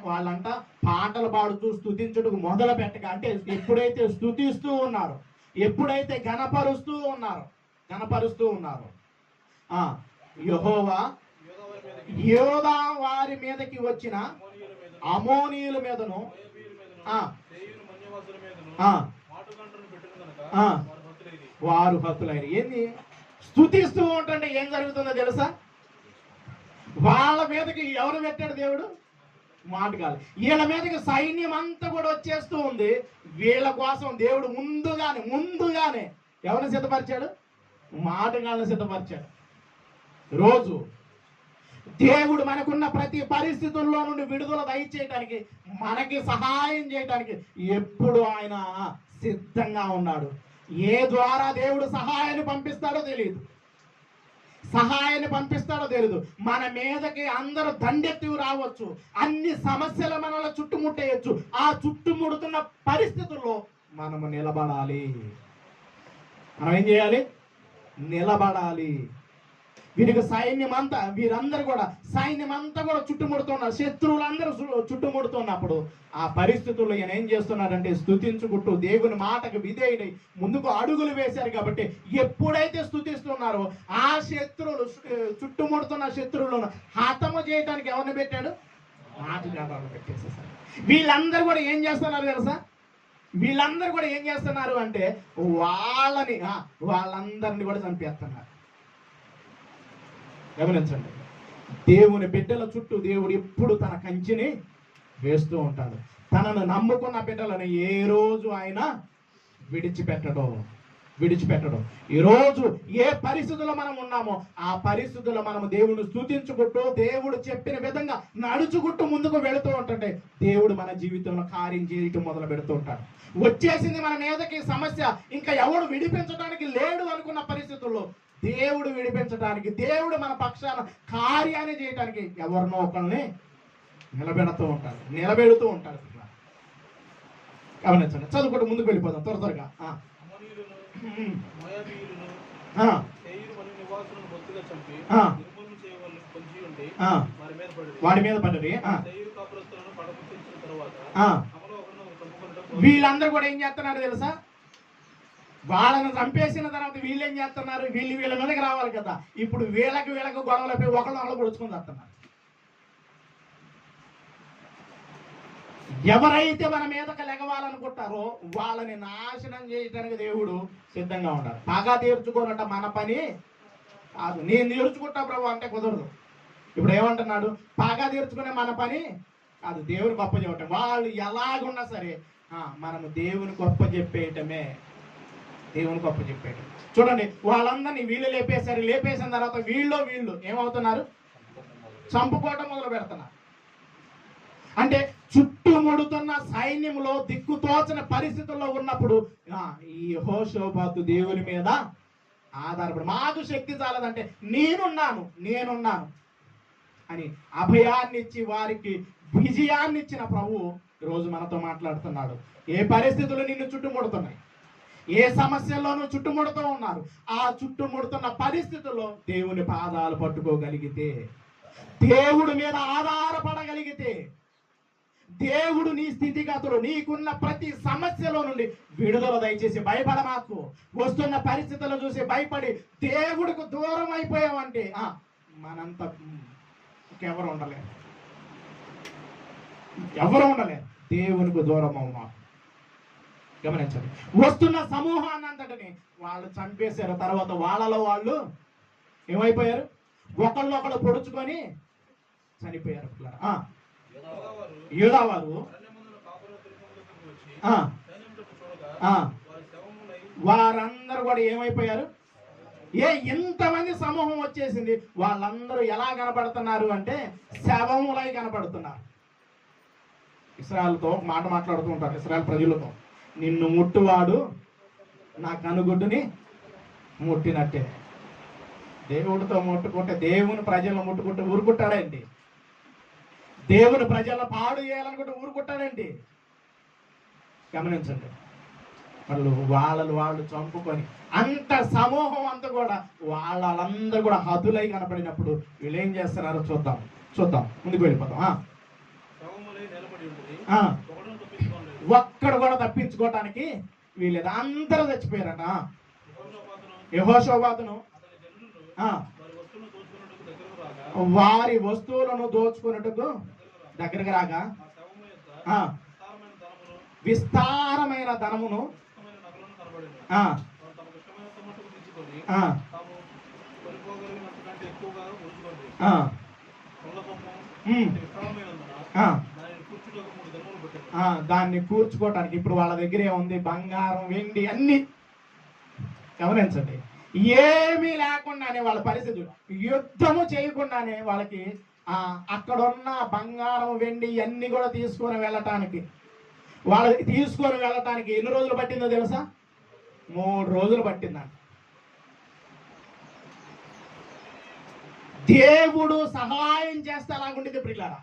వాళ్ళంట పాటలు పాడుతూ స్తుతించుటకు మొదలు పెట్టగా, అంటే ఎప్పుడైతే స్తుతిస్తూ ఉన్నారు, ఎప్పుడైతే గణపరుస్తూ ఉన్నారు యెహోవా యోధా వారి మీదకి వచ్చిన అమోనీయుల మీదను వారు హతులైన. ఏంది స్తుతిస్తూ ఉంటుంటే ఏం జరుగుతుందో తెలుసా? వాళ్ళ మీదకి ఎవరు పెట్టాడు దేవుడు? మాటగాలు. వీళ్ళ మీదకి సైన్యం అంతా కూడా వచ్చేస్తూ ఉంది. వీళ్ళ కోసం దేవుడు ముందుగానే ఎవరిని సిద్ధపరిచాడు? మాటగాళ్ళని సిద్ధపరిచాడు. రోజు దేవుడు మనకున్న ప్రతి పరిస్థితుల్లో నుండి విడుదల దయచేయడానికి, మనకి సహాయం చేయడానికి ఎప్పుడు ఆయన సిద్ధంగా ఉన్నాడు. ఏ ద్వారా దేవుడు సహాయాన్ని పంపిస్తాడో తెలియదు. మన మీదకి అందరూ దండెత్తి రావచ్చు, అన్ని సమస్యలు మనల్ని చుట్టుముట్టేయచ్చు. ఆ చుట్టుముడుతున్న పరిస్థితుల్లో మనము నిలబడాలి. మనం ఏం చేయాలి? నిలబడాలి. వీరందరూ కూడా సైన్యం అంతా కూడా చుట్టుముడుతున్నారు. శత్రువులందరూ చుట్టుముడుతున్నప్పుడు ఆ పరిస్థితుల్లో ఈయన ఏం చేస్తున్నాడంటే స్తుతించుకుంటూ దేవుని మాటకు విధేయుడై ముందుకు అడుగులు వేశారు. కాబట్టి ఎప్పుడైతే స్తుతిస్తున్నారో ఆ శత్రువులు, చుట్టుముడుతున్న శత్రువులను హతము చేయడానికి ఎవరిని పెట్టాడు? మాటగాళ్ళను పెట్టేసేసారు. వీళ్ళందరూ కూడా ఏం చేస్తున్నారు తెలుసా? వీళ్ళందరూ కూడా ఏం చేస్తున్నారు అంటే వాళ్ళందరినీ కూడా చంపేస్తున్నారు. గమనించండి, దేవుని బిడ్డల చుట్టూ దేవుడు ఎప్పుడు తన కంచిని వేస్తూ ఉంటాడు. తనను నమ్ముకున్న బిడ్డలను ఏ రోజు ఆయన విడిచిపెట్టడు. ఈరోజు ఏ పరిస్థితుల్లో మనం ఉన్నామో ఆ పరిస్థితుల్లో మనం దేవుని స్తుతించుకుంటూ దేవుడు చెప్పిన విధంగా నడుచుకుంటూ ముందుకు వెళుతూ ఉంటుంటే దేవుడు మన జీవితంలో కార్యం చేయటం మొదలు పెడుతూ ఉంటాడు. వచ్చేసింది మన మీదకి సమస్య, ఇంకా ఎవడు విడిపించడానికి లేడు అనుకున్న పరిస్థితుల్లో దేవుడు విడిపించడానికి, దేవుడు మన పక్షాన కార్యాన్ని చేయడానికి ఎవరినో ఒకరిని నిలబెడుతూ ఉంటాడు. గమనించండి, చదువుకుంటూ ముందుకు వెళ్ళిపోదాం త్వరగా. వాడి మీద పడ్డది. వీళ్ళందరూ కూడా ఏం చేస్తున్నారు తెలుసా? వాళ్ళని చంపేసిన తర్వాత వీళ్ళు ఏం చేస్తున్నారు? వీళ్ళ మీదకి రావాలి కదా. ఇప్పుడు వీళ్ళకి గొడవలు అయిపోయి ఒకళ్ళు పొడుచుకొని చేస్తున్నారు. ఎవరైతే మన మీదకి లెగవాలనుకుంటారో వాళ్ళని నాశనం చేయడానికి దేవుడు సిద్ధంగా ఉంటారు. బాగా తీర్చుకోనట మన పని కాదు. నేను తీర్చుకుంటా ప్రభు అంటే కుదరదు. ఇప్పుడు ఏమంటున్నాడు? బాగా తీర్చుకునే మన పని కాదు, దేవుని గొప్ప చెప్పటం. వాళ్ళు ఎలాగున్నా సరే మనము దేవుని గొప్ప చెప్పేయటమే. చూడండి, వాళ్ళందరినీ వీళ్ళు లేపేసిన తర్వాత వీళ్ళు ఏమవుతున్నారు? చంపుకోవటం మొదలు పెడుతున్నారు. అంటే చుట్టుముడుతున్న సైన్యంలో దిక్కుతోచన పరిస్థితుల్లో ఉన్నప్పుడు ఈ యెహోషాపాతు దేవుని మీద ఆధారపడి, మాకు శక్తి చాలదంటే నేనున్నాను అని అభయాన్నిచ్చి వారికి విజయాన్నిచ్చిన ప్రభువు ఈరోజు మనతో మాట్లాడుతున్నాడు. ఏ పరిస్థితులు నిన్ను చుట్టుముడుతున్నాయి, ఏ సమస్యల్లోనూ చుట్టుముడుతూ ఉన్నారు, ఆ చుట్టుముడుతున్న పరిస్థితుల్లో దేవుని పాదాలు పట్టుకోగలిగితే, దేవుడి మీద ఆధారపడగలిగితే, దేవుడు నీ స్థితిగతులు, నీకున్న ప్రతి సమస్యలో నుండి విడుదల దయచేసి భయపడమాకు. వస్తున్న పరిస్థితులను చూసి భయపడి దేవుడికి దూరం అయిపోయామంటే మనంత ఎవరు ఉండలేరు. దేవునికి దూరం అవ్వమా. గమనించండి, వస్తున్న సమూహాన్ని అంతటిని వాళ్ళు చంపేశారు. తర్వాత వాళ్ళలో వాళ్ళు ఏమైపోయారు? ఒకళ్ళు పొడుచుకొని చనిపోయారు. యూదావారు వారందరూ కూడా ఏమైపోయారు? ఎంతమంది సమూహం వచ్చేసింది, వాళ్ళందరూ ఎలా కనపడుతున్నారు అంటే శవములై కనపడుతున్నారు. ఇశ్రాయేలుతో మాట మాట్లాడుతూ ఉంటారు, ఇశ్రాయేలు ప్రజలతో, నిన్ను ముట్టువాడు నా కనుగుడ్డుని ముట్టినట్టే. దేవుడితో ముట్టుకుంటే, దేవుని ప్రజలను ముట్టుకుంటే ఊరుకుంటాడండి? దేవుని ప్రజలను పాడు చేయాలనుకుంటే ఊరుకుంటాడండి? గమనించండి. వాళ్ళు చంపుకొని అంత సమూహం అంతా కూడా వాళ్ళందరూ కూడా హతులై కనపడినప్పుడు వీళ్ళు ఏం చేస్తున్నారు చూద్దాం ముందుకు వెళ్ళిపోతాం. ఒక్కడు కూడా తప్పించుకోవటానికి వీళ్ళేది, అందరూ చచ్చిపోయారట. యెహోషాపాతును వారి వస్తువులను దోచుకున్నట్టుకు దగ్గరకు రాగా విస్తారమైన ధనమును దాన్ని కూర్చుకోవటానికి ఇప్పుడు వాళ్ళ దగ్గర ఏముంది? బంగారం, వెండి అన్ని. గమనించండి, ఏమీ లేకుండానే వాళ్ళ పరిస్థితి, యుద్ధము చేయకుండానే వాళ్ళకి అక్కడున్న బంగారం, వెండి అన్ని కూడా తీసుకొని వెళ్ళటానికి ఎన్ని రోజులు పట్టిందో తెలుసా? 3 రోజులు పట్టిందంట. దేవుడు సహాయం చేస్తే అలాగుండేది ప్రియులారా.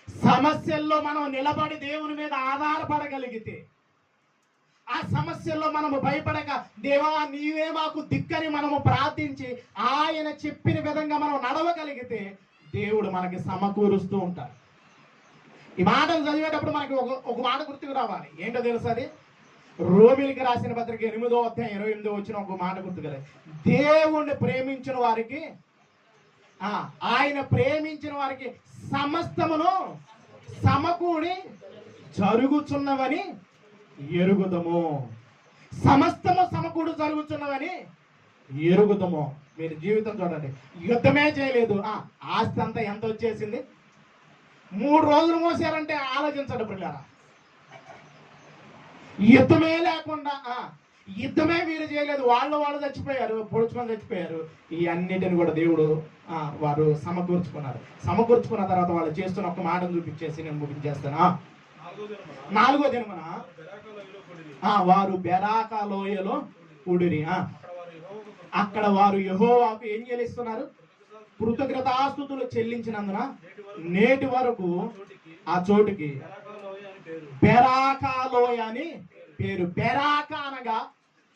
సమస్యల్లో మనం నిలబడి దేవుని మీద ఆధారపడగలిగితే, ఆ సమస్యల్లో మనము భయపడక, దేవా నీవే మాకు దిక్కని మనము ప్రార్థించి ఆయన చెప్పిన విధంగా మనం నడవగలిగితే దేవుడు మనకి సమకూరుస్తూ ఉంటారు. ఈ మాటలు చదివేటప్పుడు మనకి ఒక మాట గుర్తుకు రావాలి. ఏంటో తెలుసు? అది రోమిలికి రాసిన పత్రిక 8వ అధ్యాయం 28వ వచ్చిన ఒక మాట గుర్తుకు. దేవుణ్ణి ప్రేమించిన వారికి, ఆయన ప్రేమించిన వారికి సమస్తమును సమకూడి జరుగుచున్నవని ఎరుగుదము. సమస్తము సమకూడు జరుగుతున్నవని ఎరుగుదము. మీరు జీవితం చూడండి, యుద్ధమే చేయలేదు, ఆస్తి అంతా ఎంత వచ్చేసింది? 3 రోజులు మోసారంటే ఆలోచించండి పిల్లరా. యుద్ధమే లేకుండా, యుద్ధమే వీరు చేయలేదు, వాళ్ళు చచ్చిపోయారు, పొడుచుకొని చచ్చిపోయారు. ఈ అన్నిటిని కూడా దేవుడు వారు సమకూర్చుకున్న తర్వాత వాళ్ళు చేస్తున్న ఒక మాటను చూపించేసి నేను ముగించేస్తాను. 4వ దినమున వారు బెరాకా లోయలో కూడిరి. అక్కడ వారు యెహోవాకు ఏం చెల్లిస్తున్నారు? కృతజ్ఞతాస్తుతులు చెల్లించినందున నేటి వరకు ఆ చోటుకి బెరాకా లోయ అని పేరు. బెరాకా అనగా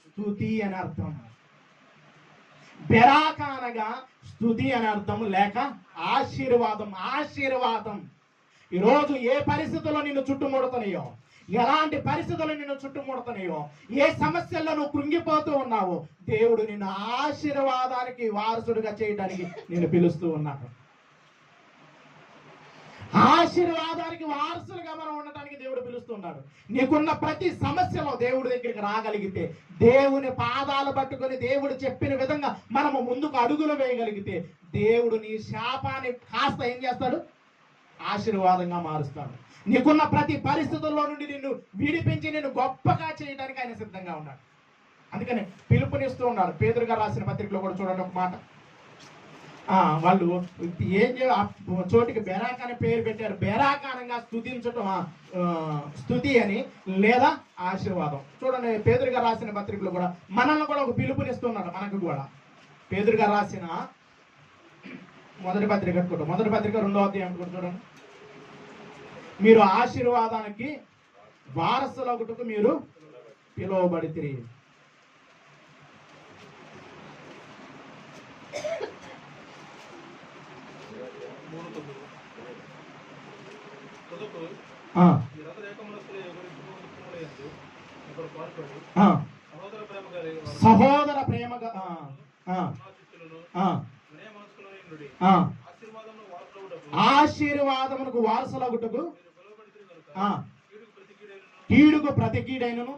స్తుతి అని అర్థం. బెరాకా అనగా స్తుతి అని అర్థం, లేక ఆశీర్వాదం. ఈరోజు ఏ పరిస్థితుల్లో నిన్ను చుట్టుముడుతున్నాయో, ఎలాంటి పరిస్థితులు నిన్ను చుట్టుముడుతున్నాయో, ఏ సమస్యల్లో నువ్వు కృంగిపోతూ ఉన్నావో, దేవుడు నిన్ను ఆశీర్వాదానికి వారసుడిగా చేయడానికి నిన్ను పిలుస్తూ ఉన్నాడు. ఆశీర్వాదానికి వారసులుగా మనం ఉండటానికి దేవుడు పిలుస్తున్నాడు. నీకున్న ప్రతి సమస్యలో దేవుడి దగ్గరికి రాగలిగితే, దేవుని పాదాలు పట్టుకొని దేవుడు చెప్పిన విధంగా మనము ముందుకు అడుగులు వేయగలిగితే, దేవుడు నీ శాపాన్ని కాస్త ఏం చేస్తాడు? ఆశీర్వాదంగా మారుస్తాడు. నీకున్న ప్రతి పరిస్థితుల్లో నుండి నిన్ను విడిపించి నిన్ను గొప్పగా చేయడానికి ఆయన సిద్ధంగా ఉన్నాడు. అందుకని పిలుపునిస్తూ ఉన్నాడు. పేతురు గారు రాసిన పత్రికలో కూడా చూడండి ఒక మాట. వాళ్ళు ఏం చోటికి బెరాకా అని పేరు పెట్టారు. బెరాకానంగా స్తుతించటం, స్తుతి అని, లేదా ఆశీర్వాదం. చూడండి, పేతురు గారు రాసిన పత్రికలో కూడా మనల్ని కూడా ఒక పిలుపునిస్తున్నాడు. మనకు కూడా పేతురు గారు రాసిన మొదటి పత్రిక 2వ అధ్యాయం కూడా చూడండి. మీరు ఆశీర్వాదానికి వారసులగుటకు మీరు పిలువబడితిరి. సహోదర ప్రేమగా ఆశీర్వాదమునకు వారసులగుటకు కీడుకు ప్రతి కీడైనను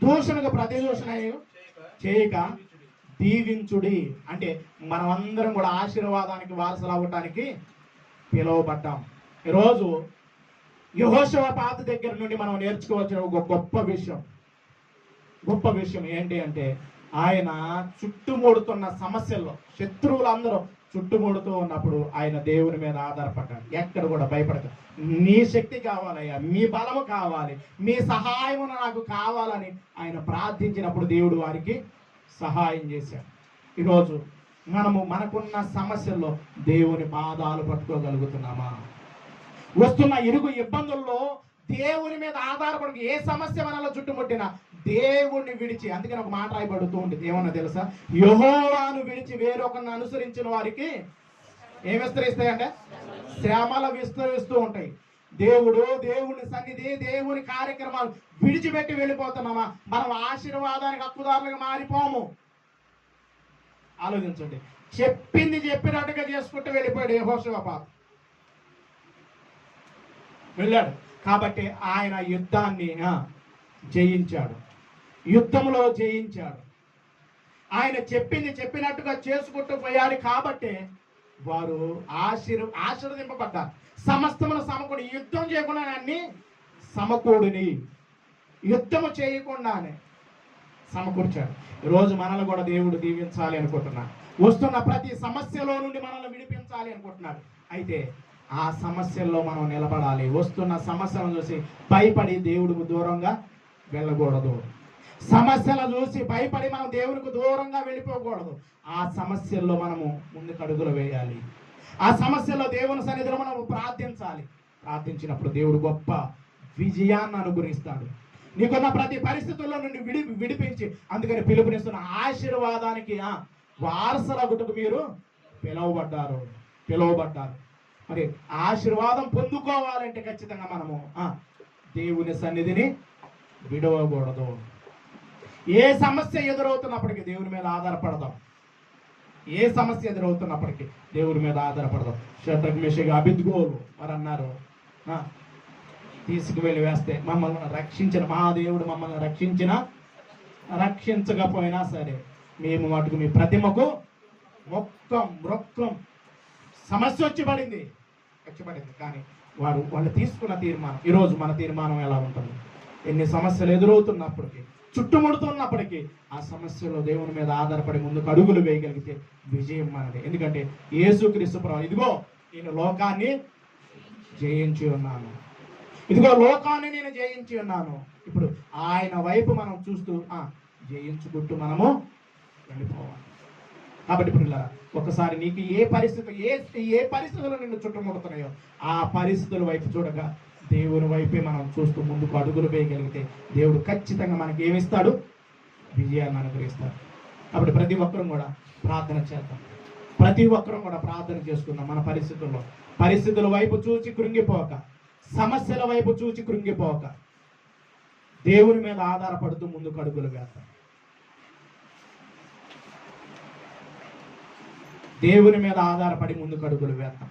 దూషణకు ప్రతి దూషణ చేయక దీవించుడి. అంటే మనమందరం కూడా ఆశీర్వాదానికి వారసులు అవ్వటానికి పిలువబడ్డాం. ఈరోజు యెహోషాపాతు దగ్గర నుండి మనం నేర్చుకోవాల్సిన ఒక గొప్ప విషయం ఏంటి అంటే, ఆయన చుట్టుముడుతున్న సమస్యల్లో శత్రువులందరూ చుట్టుముడుతూ ఉన్నప్పుడు ఆయన దేవుని మీద ఆధారపడ్డాడు. ఎక్కడ కూడా భయపడతాడు. నీ శక్తి కావాలయ్యా, మీ బలము కావాలి, మీ సహాయము నాకు కావాలని ఆయన ప్రార్థించినప్పుడు దేవుడు వారికి సహాయం చేశాడు. ఈరోజు మనకున్న సమస్యల్లో దేవుని పాదాలు పట్టుకోగలుగుతున్నామా? వస్తున్న ఇరుగు ఇబ్బందుల్లో దేవుని మీద ఆధారపడి ఏ సమస్య మనలో చుట్టుముట్టినా దేవుణ్ణి విడిచి, అందుకని ఒక మాట రాయబడుతూ ఉంటుంది, ఏమన్నా తెలుసా? యెహోవాను విడిచి వేరొకరిని అనుసరించిన వారికి ఏం విస్తరిస్తాయంటే శ్రమలు విస్తరిస్తూ ఉంటాయి. దేవుని సన్నిధి, దేవుని కార్యక్రమాలు విడిచిపెట్టి వెళ్ళిపోతున్నామా? మనం ఆశీర్వాదానికి హక్కుదారులుగా మారిపోము. ఆలోచించండి. చెప్పింది చెప్పినట్టుగా చేసుకుంటూ వెళ్ళిపోయాడు యెహోషాపాతు. వెళ్ళాడు కాబట్టి ఆయన యుద్ధాన్ని జయించాడు, యుద్ధంలో జయించాడు. ఆయన చెప్పింది చెప్పినట్టుగా చేసుకుంటూ పోయాలి కాబట్టి వారు ఆశీర్వదింపబడ్డారు. సమస్తమును సమకూడి, యుద్ధం చేయకుండా అన్ని సమకూడిని, యుద్ధము చేయకుండానే సమకూర్చాడు. ఈరోజు మనల్ని కూడా దేవుడు దీవించాలి అనుకుంటున్నాడు. వస్తున్న ప్రతి సమస్యలో నుండి మనల్ని విడిపించాలి అనుకుంటున్నాడు. అయితే ఆ సమస్యల్లో మనం నిలబడాలి. వస్తున్న సమస్యలను చూసి భయపడి దేవుడికి దూరంగా వెళ్ళకూడదు. సమస్యలు చూసి భయపడి మనం దేవునికి దూరంగా వెళ్ళిపోకూడదు. ఆ సమస్యల్లో మనము ముందుకు అడుగులు వేయాలి. ఆ సమస్యలో దేవుని సన్నిధిలో మనం ప్రార్థించాలి. ప్రార్థించినప్పుడు దేవుడు గొప్ప విజయాన్ని అనుగ్రహిస్తాడు. నీకున్న ప్రతి పరిస్థితుల్లో నుండి విడిపించి, అందుకని పిలుపునిస్తున్న ఆశీర్వాదానికి వారసులగుటకు మీరు పిలువబడ్డారు. మరి ఆశీర్వాదం పొందుకోవాలంటే ఖచ్చితంగా మనము దేవుని సన్నిధిని విడవకూడదు. ఏ సమస్య ఎదురవుతున్నప్పటికీ దేవుని మీద ఆధారపడదాం. ఏ సమస్య ఎదురవుతున్నప్పటికీ దేవుడి మీద ఆధారపడదాం. షడ్రక్ మేషక్ అబేద్నెగోలు వారు అన్నారు, తీసుకువెళ్ళి వేస్తే మమ్మల్ని రక్షించిన మా దేవుడు మమ్మల్ని రక్షించకపోయినా సరే మేము వాటికి మీ ప్రతిమకు మొక్కం సమస్య వచ్చి పడింది. కానీ వాళ్ళు తీసుకున్న తీర్మానం, ఈరోజు మన తీర్మానం ఎలా ఉంటుంది? ఎన్ని సమస్యలు ఎదురవుతున్నప్పటికీ, చుట్టుముడుతున్నప్పటికీ ఆ సమస్యలో దేవుని మీద ఆధారపడి ముందుకు అడుగులు వేయగలిగితే విజయం మనది. ఎందుకంటే యేసుక్రీస్తు ప్రభువు, ఇదిగో నేను లోకాన్ని జయించి ఉన్నాను, ఇప్పుడు ఆయన వైపు మనం చూస్తూ జయించుకుంటూ మనము వెళ్ళిపోవాలి. కాబట్టి ఇప్పుడు ఒకసారి నీకు ఏ పరిస్థితులు నిన్ను చుట్టుముడుతున్నాయో ఆ పరిస్థితుల వైపు చూడగా దేవుని వైపే మనం చూస్తూ ముందుకు అడుగులు వేయగలిగితే దేవుడు ఖచ్చితంగా మనకి ఏమిస్తాడు? విజయాన్ని అనుగ్రహిస్తాడు. కాబట్టి ప్రతి ఒక్కరం కూడా ప్రార్థన చేద్దాం. ప్రతి ఒక్కరం కూడా ప్రార్థన చేసుకుందాం. మన పరిస్థితుల వైపు చూసి కృంగిపోక, సమస్యల వైపు చూసి కృంగిపోక, దేవుని మీద ఆధారపడుతూ ముందుకు అడుగులు వేద్దాం. దేవుని మీద ఆధారపడి ముందుకు అడుగులు వేద్దాం.